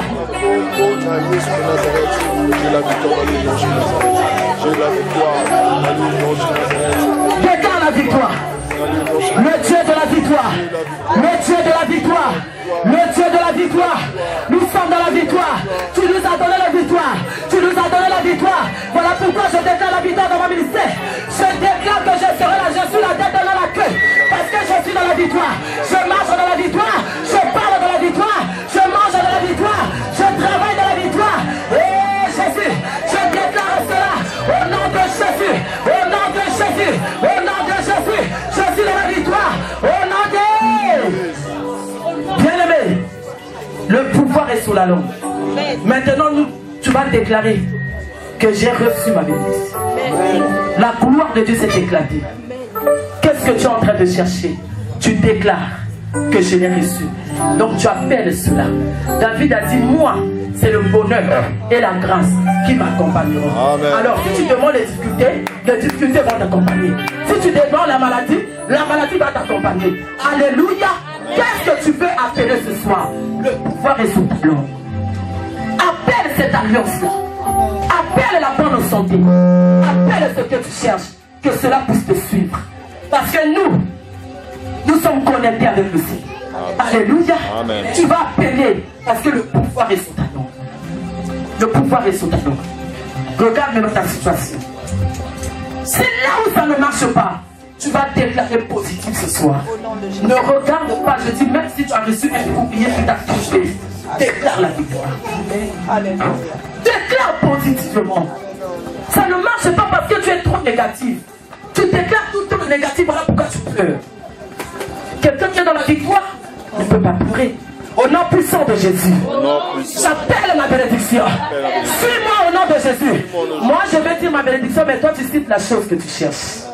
J'ai la victoire dans le nom de Jésus. J'ai la victoire dans le nom de Jésus. Déclare la victoire. Le Dieu de la victoire. Le Dieu de la victoire. Le Dieu de la victoire. Nous sommes dans la victoire. Tu nous as donné la victoire. Tu nous as donné la victoire. Voilà pourquoi je déclare la victoire dans mon ministère. Je déclare que je serai là. Je suis la tête dans la queue. Parce que je suis dans la victoire. Je marche dans la victoire. Je parle dans la victoire. Je mange dans la victoire. Je travaille dans la victoire. Et Jésus, je déclare cela. Au nom de Jésus. Au nom de Jésus. Au nom de Jésus. Je suis dans la victoire. Au nom de... Bien-aimé, le pouvoir est sous la langue. Maintenant, tu vas déclarer que j'ai reçu ma bénédiction. La gloire de Dieu s'est éclatée. Qu'est-ce que tu es en train de chercher? Tu déclares que je l'ai reçu. Donc tu appelles cela. David a dit, moi, c'est le bonheur et la grâce qui m'accompagneront. Alors si tu demandes les difficultés vont t'accompagner. Si tu demandes la maladie va t'accompagner. Alléluia. Qu'est-ce que tu veux appeler ce soir? Le pouvoir est sous ta langue. Appelle cette alliance-là. Appelle la bonne santé. Appelle ce que tu cherches. Que cela puisse te suivre. Parce que nous sommes connectés avec le Seigneur. Alléluia. Amen. Tu vas appeler parce que le pouvoir est sous ta langue. Le pouvoir est sous ta langue. Regarde maintenant ta situation. C'est là où ça ne marche pas. Tu vas déclarer positif ce soir. Ne regarde pas, je dis, même si tu as reçu un bouclier qui t'a touché, déclare la victoire. Déclare positivement. Ça ne marche pas parce que tu es trop négatif. Tu déclares tout le temps négatif, voilà pourquoi tu pleures. Quelqu'un qui est dans la victoire ne peut pas pleurer. Au nom puissant de Jésus, j'appelle ma bénédiction. Suis-moi au nom de Jésus. Moi, je vais dire ma bénédiction, mais toi, tu cites la chose que tu cherches.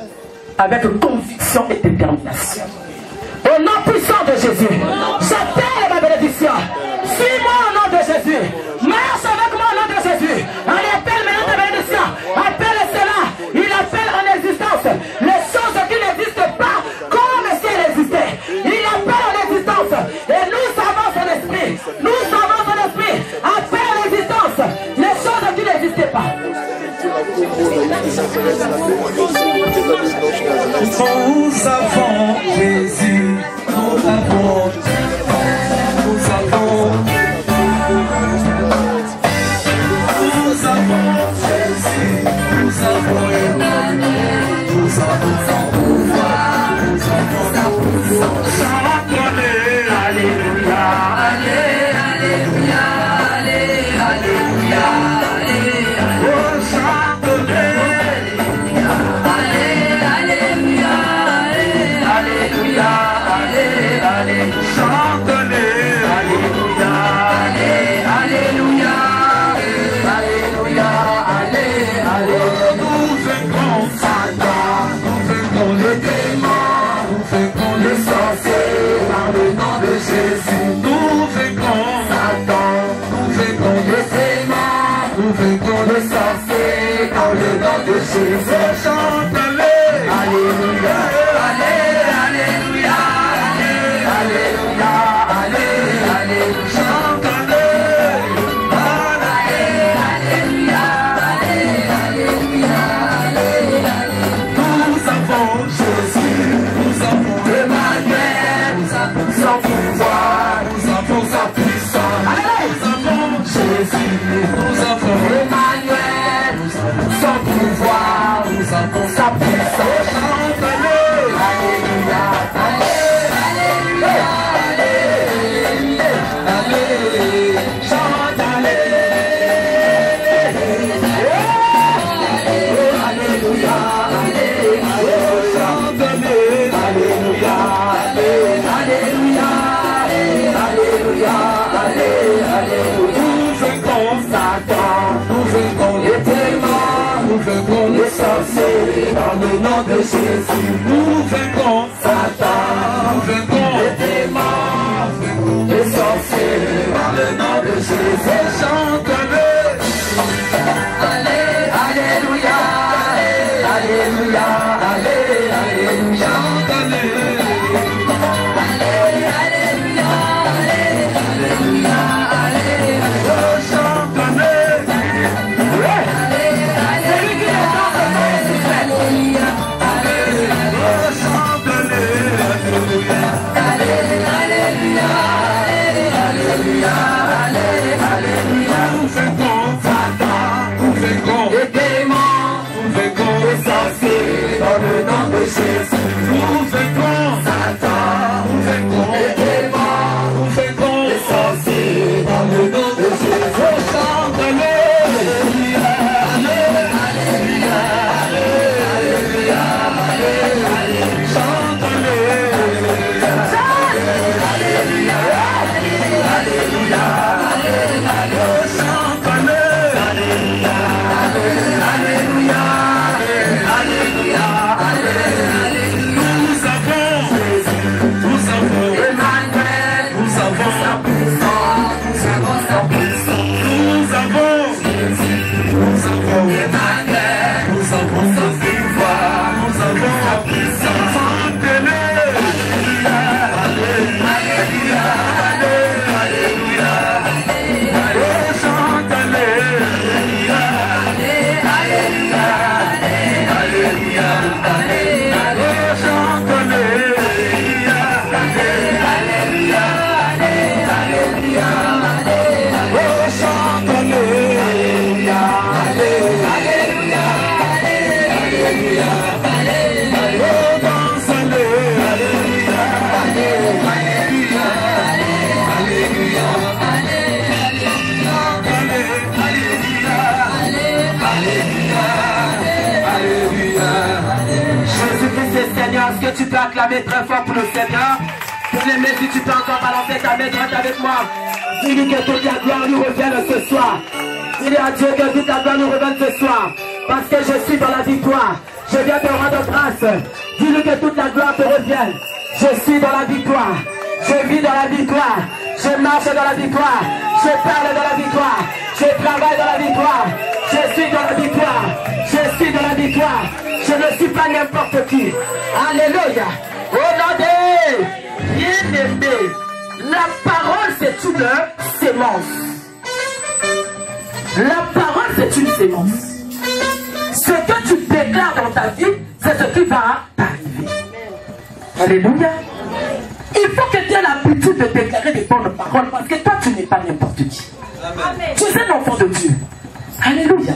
Avec conviction et détermination. Au nom puissant de Jésus, j'appelle ma bénédiction. Suis-moi au nom de Jésus. Marche avec moi au nom de Jésus. Allez, appelle maintenant ta bénédiction. Appelle cela. Il appelle en existence les choses qui n'existent pas comme si elles existaient. Il appelle en existence. Et nous savons son esprit. Nous savons son esprit. Appelle en existence les choses qui n'existaient pas. Nous avons Jésus, nous avons Jésus, nous avons Emmanuel, nous avons son pouvoir, nous avons sa puissance. Alléluia, alléluia, alléluia, alléluia, vaincrons les sorciers dans le nom de Jésus. Nous vaincrons Satan, nous vaincrons les démons, les sorciers dans le nom de Jésus. Chante-le. Alléluia, Alléluia, Alléluia, Alléluia. Nous vaincrons Satan, nous vaincrons les démons, nous vaincrons les sorciers dans le nom de Jésus. Chante-le. Alléluia, Alléluia, Alléluia, Alléluia, chante-le. Alléluia, Alléluia, Alléluia, chante-le. Alléluia, Alléluia, Alléluia. Est-ce que tu peux acclamer très fort pour le Seigneur? Bien-aimé, si tu peux encore balancer ta main droite avec moi, dis-lui que toute la gloire nous revienne ce soir. Dis-lui à Dieu que toute la gloire nous revienne ce soir. Parce que je suis dans la victoire. Je viens te rendre grâce. Dis-lui que toute la gloire te revienne. Je suis dans la victoire. Je vis dans la victoire. Je marche dans la victoire. Je parle dans la victoire. Je travaille dans la victoire. Je suis dans la victoire. Je suis dans la victoire. Je ne suis pas n'importe qui. Alléluia. Au nom de bien-aimé, la parole c'est une sémence. La parole c'est une sémence. Ce que tu déclares dans ta vie, c'est ce qui va t'arriver. Alléluia. Il faut que tu aies l'habitude de déclarer des bonnes paroles parce que toi tu n'es pas n'importe qui. Amen. Tu es un enfant de Dieu. Alléluia.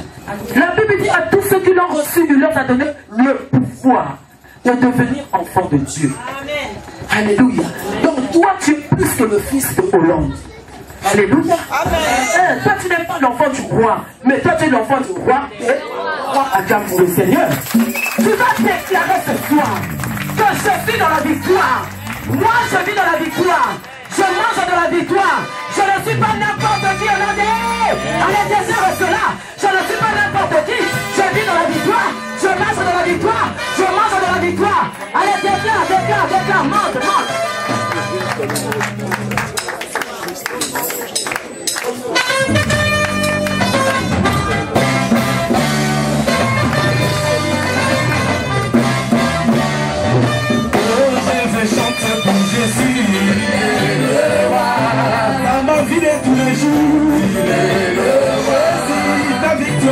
La Bible dit à tous ceux qui l'ont reçu, il leur a donné le pouvoir de devenir enfant de Dieu. Amen. Alléluia. Donc toi, tu es plus que le fils de Hollande. Alléluia. Amen. Toi, tu n'es pas l'enfant du roi, mais toi, tu es l'enfant du roi et roi acclame pour le Seigneur. Tu vas déclarer ce soir que je suis dans la victoire. Moi, je vis dans la victoire. Je marche dans la victoire. Je ne suis pas n'importe qui. Allez, déclare cela. Je ne suis pas n'importe qui. Je vis dans la victoire. Je marche dans la victoire. Je marche dans la victoire. Allez, déclare, monte. Je chante pour Jésus. Dans ma vie de tous les jours. La victoire.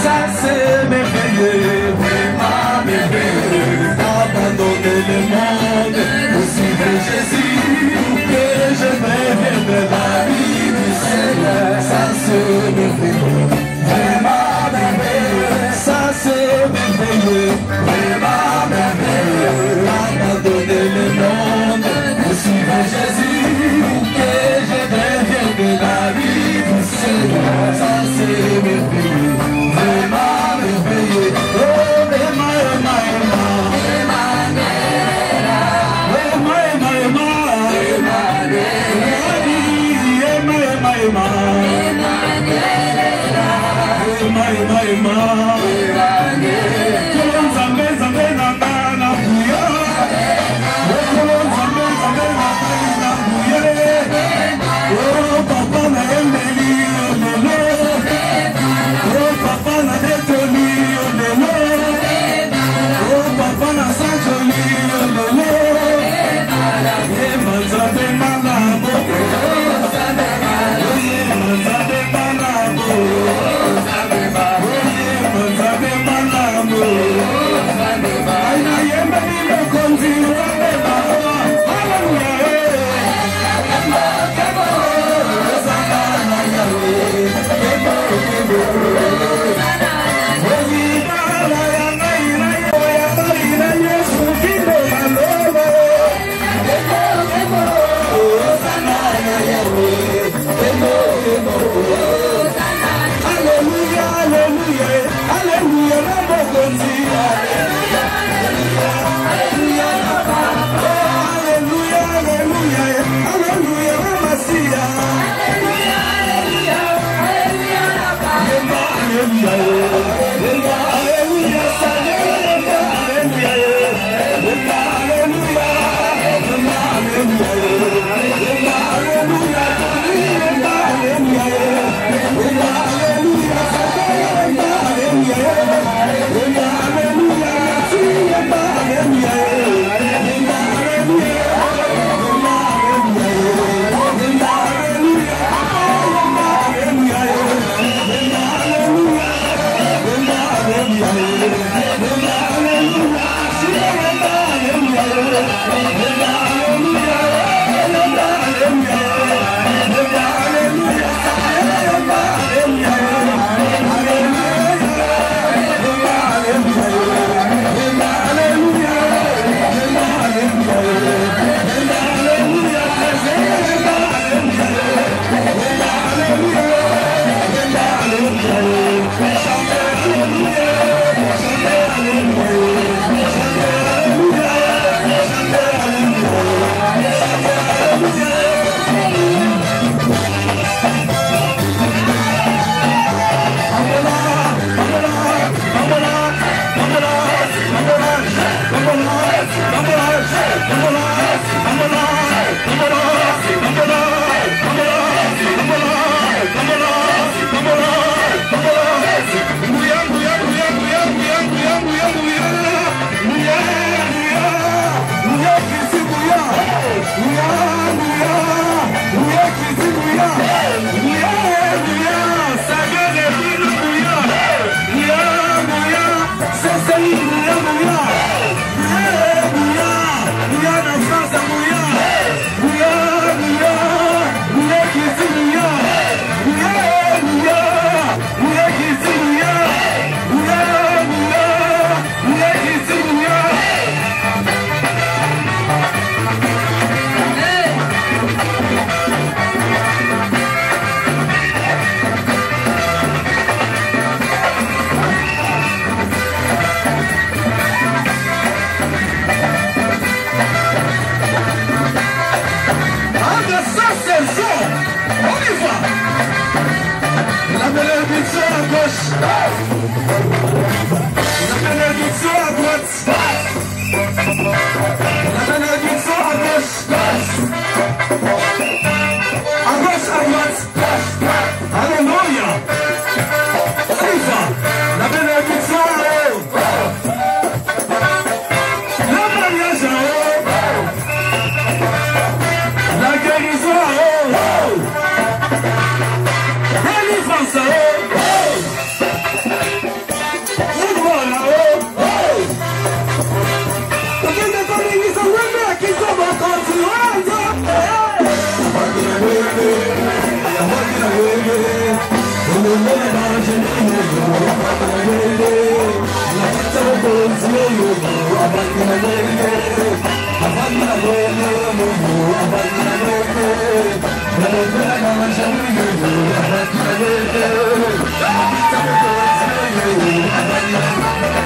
Ça c'est merveilleux, vraiment merveilleux. Abandonner le monde pour suivre Jésus, que je rêve de la vie du Seigneur. Ça c'est merveilleux, vraiment merveilleux. Ça c'est merveilleux, vraiment merveilleux. Abandonner le monde pour suivre Jésus, que je rêve de la vie du Seigneur. Ça c'est merveilleux, vraiment merveilleux. Oh, vraiment, Amen.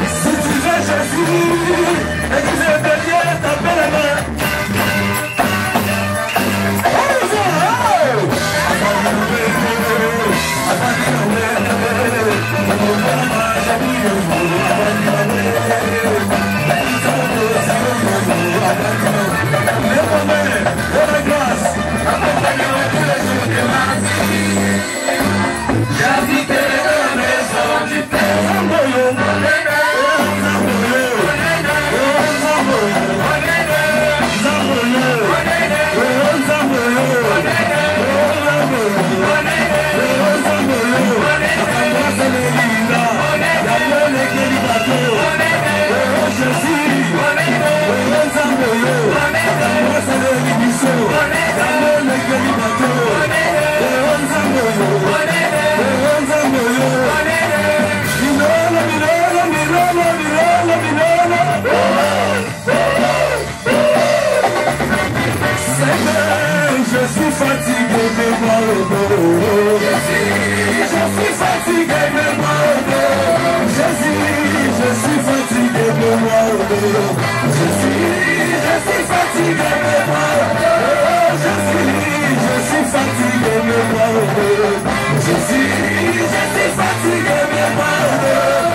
Si tu veux Jésus, et que je veux bien taper la main. Je suis fatigué de voir le dos. Je suis fatigué de voir le dos. Je suis fatigué de voir le dos. Je suis fatigué de voir le dos. Je suis fatigué de voir le dos. Je suis fatigué de voir le dos.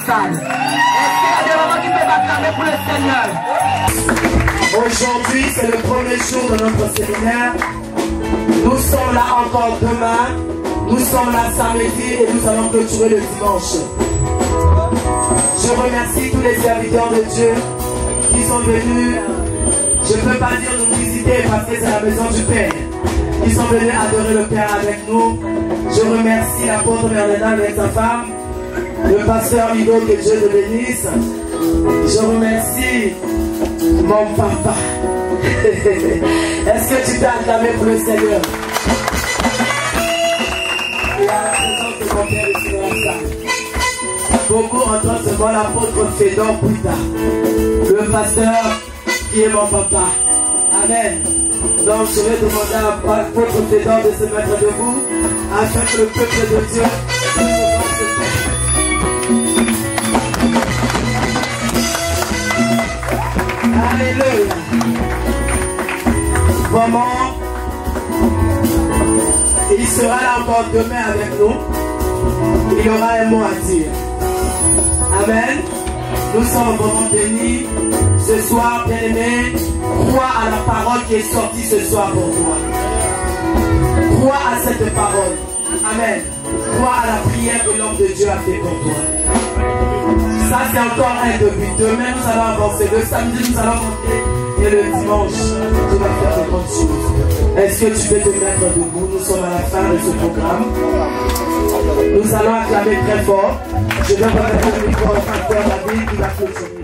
Salle. Est-ce qu'il y a des mamans qui peuvent acclamer pour le Seigneur? Aujourd'hui, c'est le premier jour de notre séminaire. Nous sommes là encore demain. Nous sommes là samedi et nous allons clôturer le dimanche. Je remercie tous les serviteurs de Dieu qui sont venus. Je ne peux pas dire nous visiter parce que c'est la maison du Père. Ils sont venus adorer le Père avec nous. Je remercie l'apôtre Merlena avec sa femme. Le pasteur Mido, que Dieu le bénisse. Je remercie mon papa. Est-ce que tu t'es acclamé pour le Seigneur? Et à la présence de mon père ici dans la salle. Beaucoup entendent seulement l'apôtre Fédor Bouddha, le pasteur qui est mon papa. Amen. Donc je vais demander à l'apôtre Fédor de se mettre debout afin que le peuple de Dieu puisse voir ce Père. Alléluia. Vraiment, il sera là encore demain avec nous. Il aura un mot à dire. Amen. Nous sommes vraiment bénis. Ce soir, bien-aimé, crois à la parole qui est sortie ce soir pour toi. Crois à cette parole. Amen. Crois à la prière que l'homme de Dieu a fait pour toi. Ça, c'est encore un début. Demain, nous allons avancer. Le samedi, nous allons monter. Et le dimanche, tu vas faire de grandes choses. Est-ce que tu peux te mettre debout? Nous sommes à la fin de ce programme. Nous allons acclamer très fort. Je vais remettre le micro au pasteur David qui va clôturer.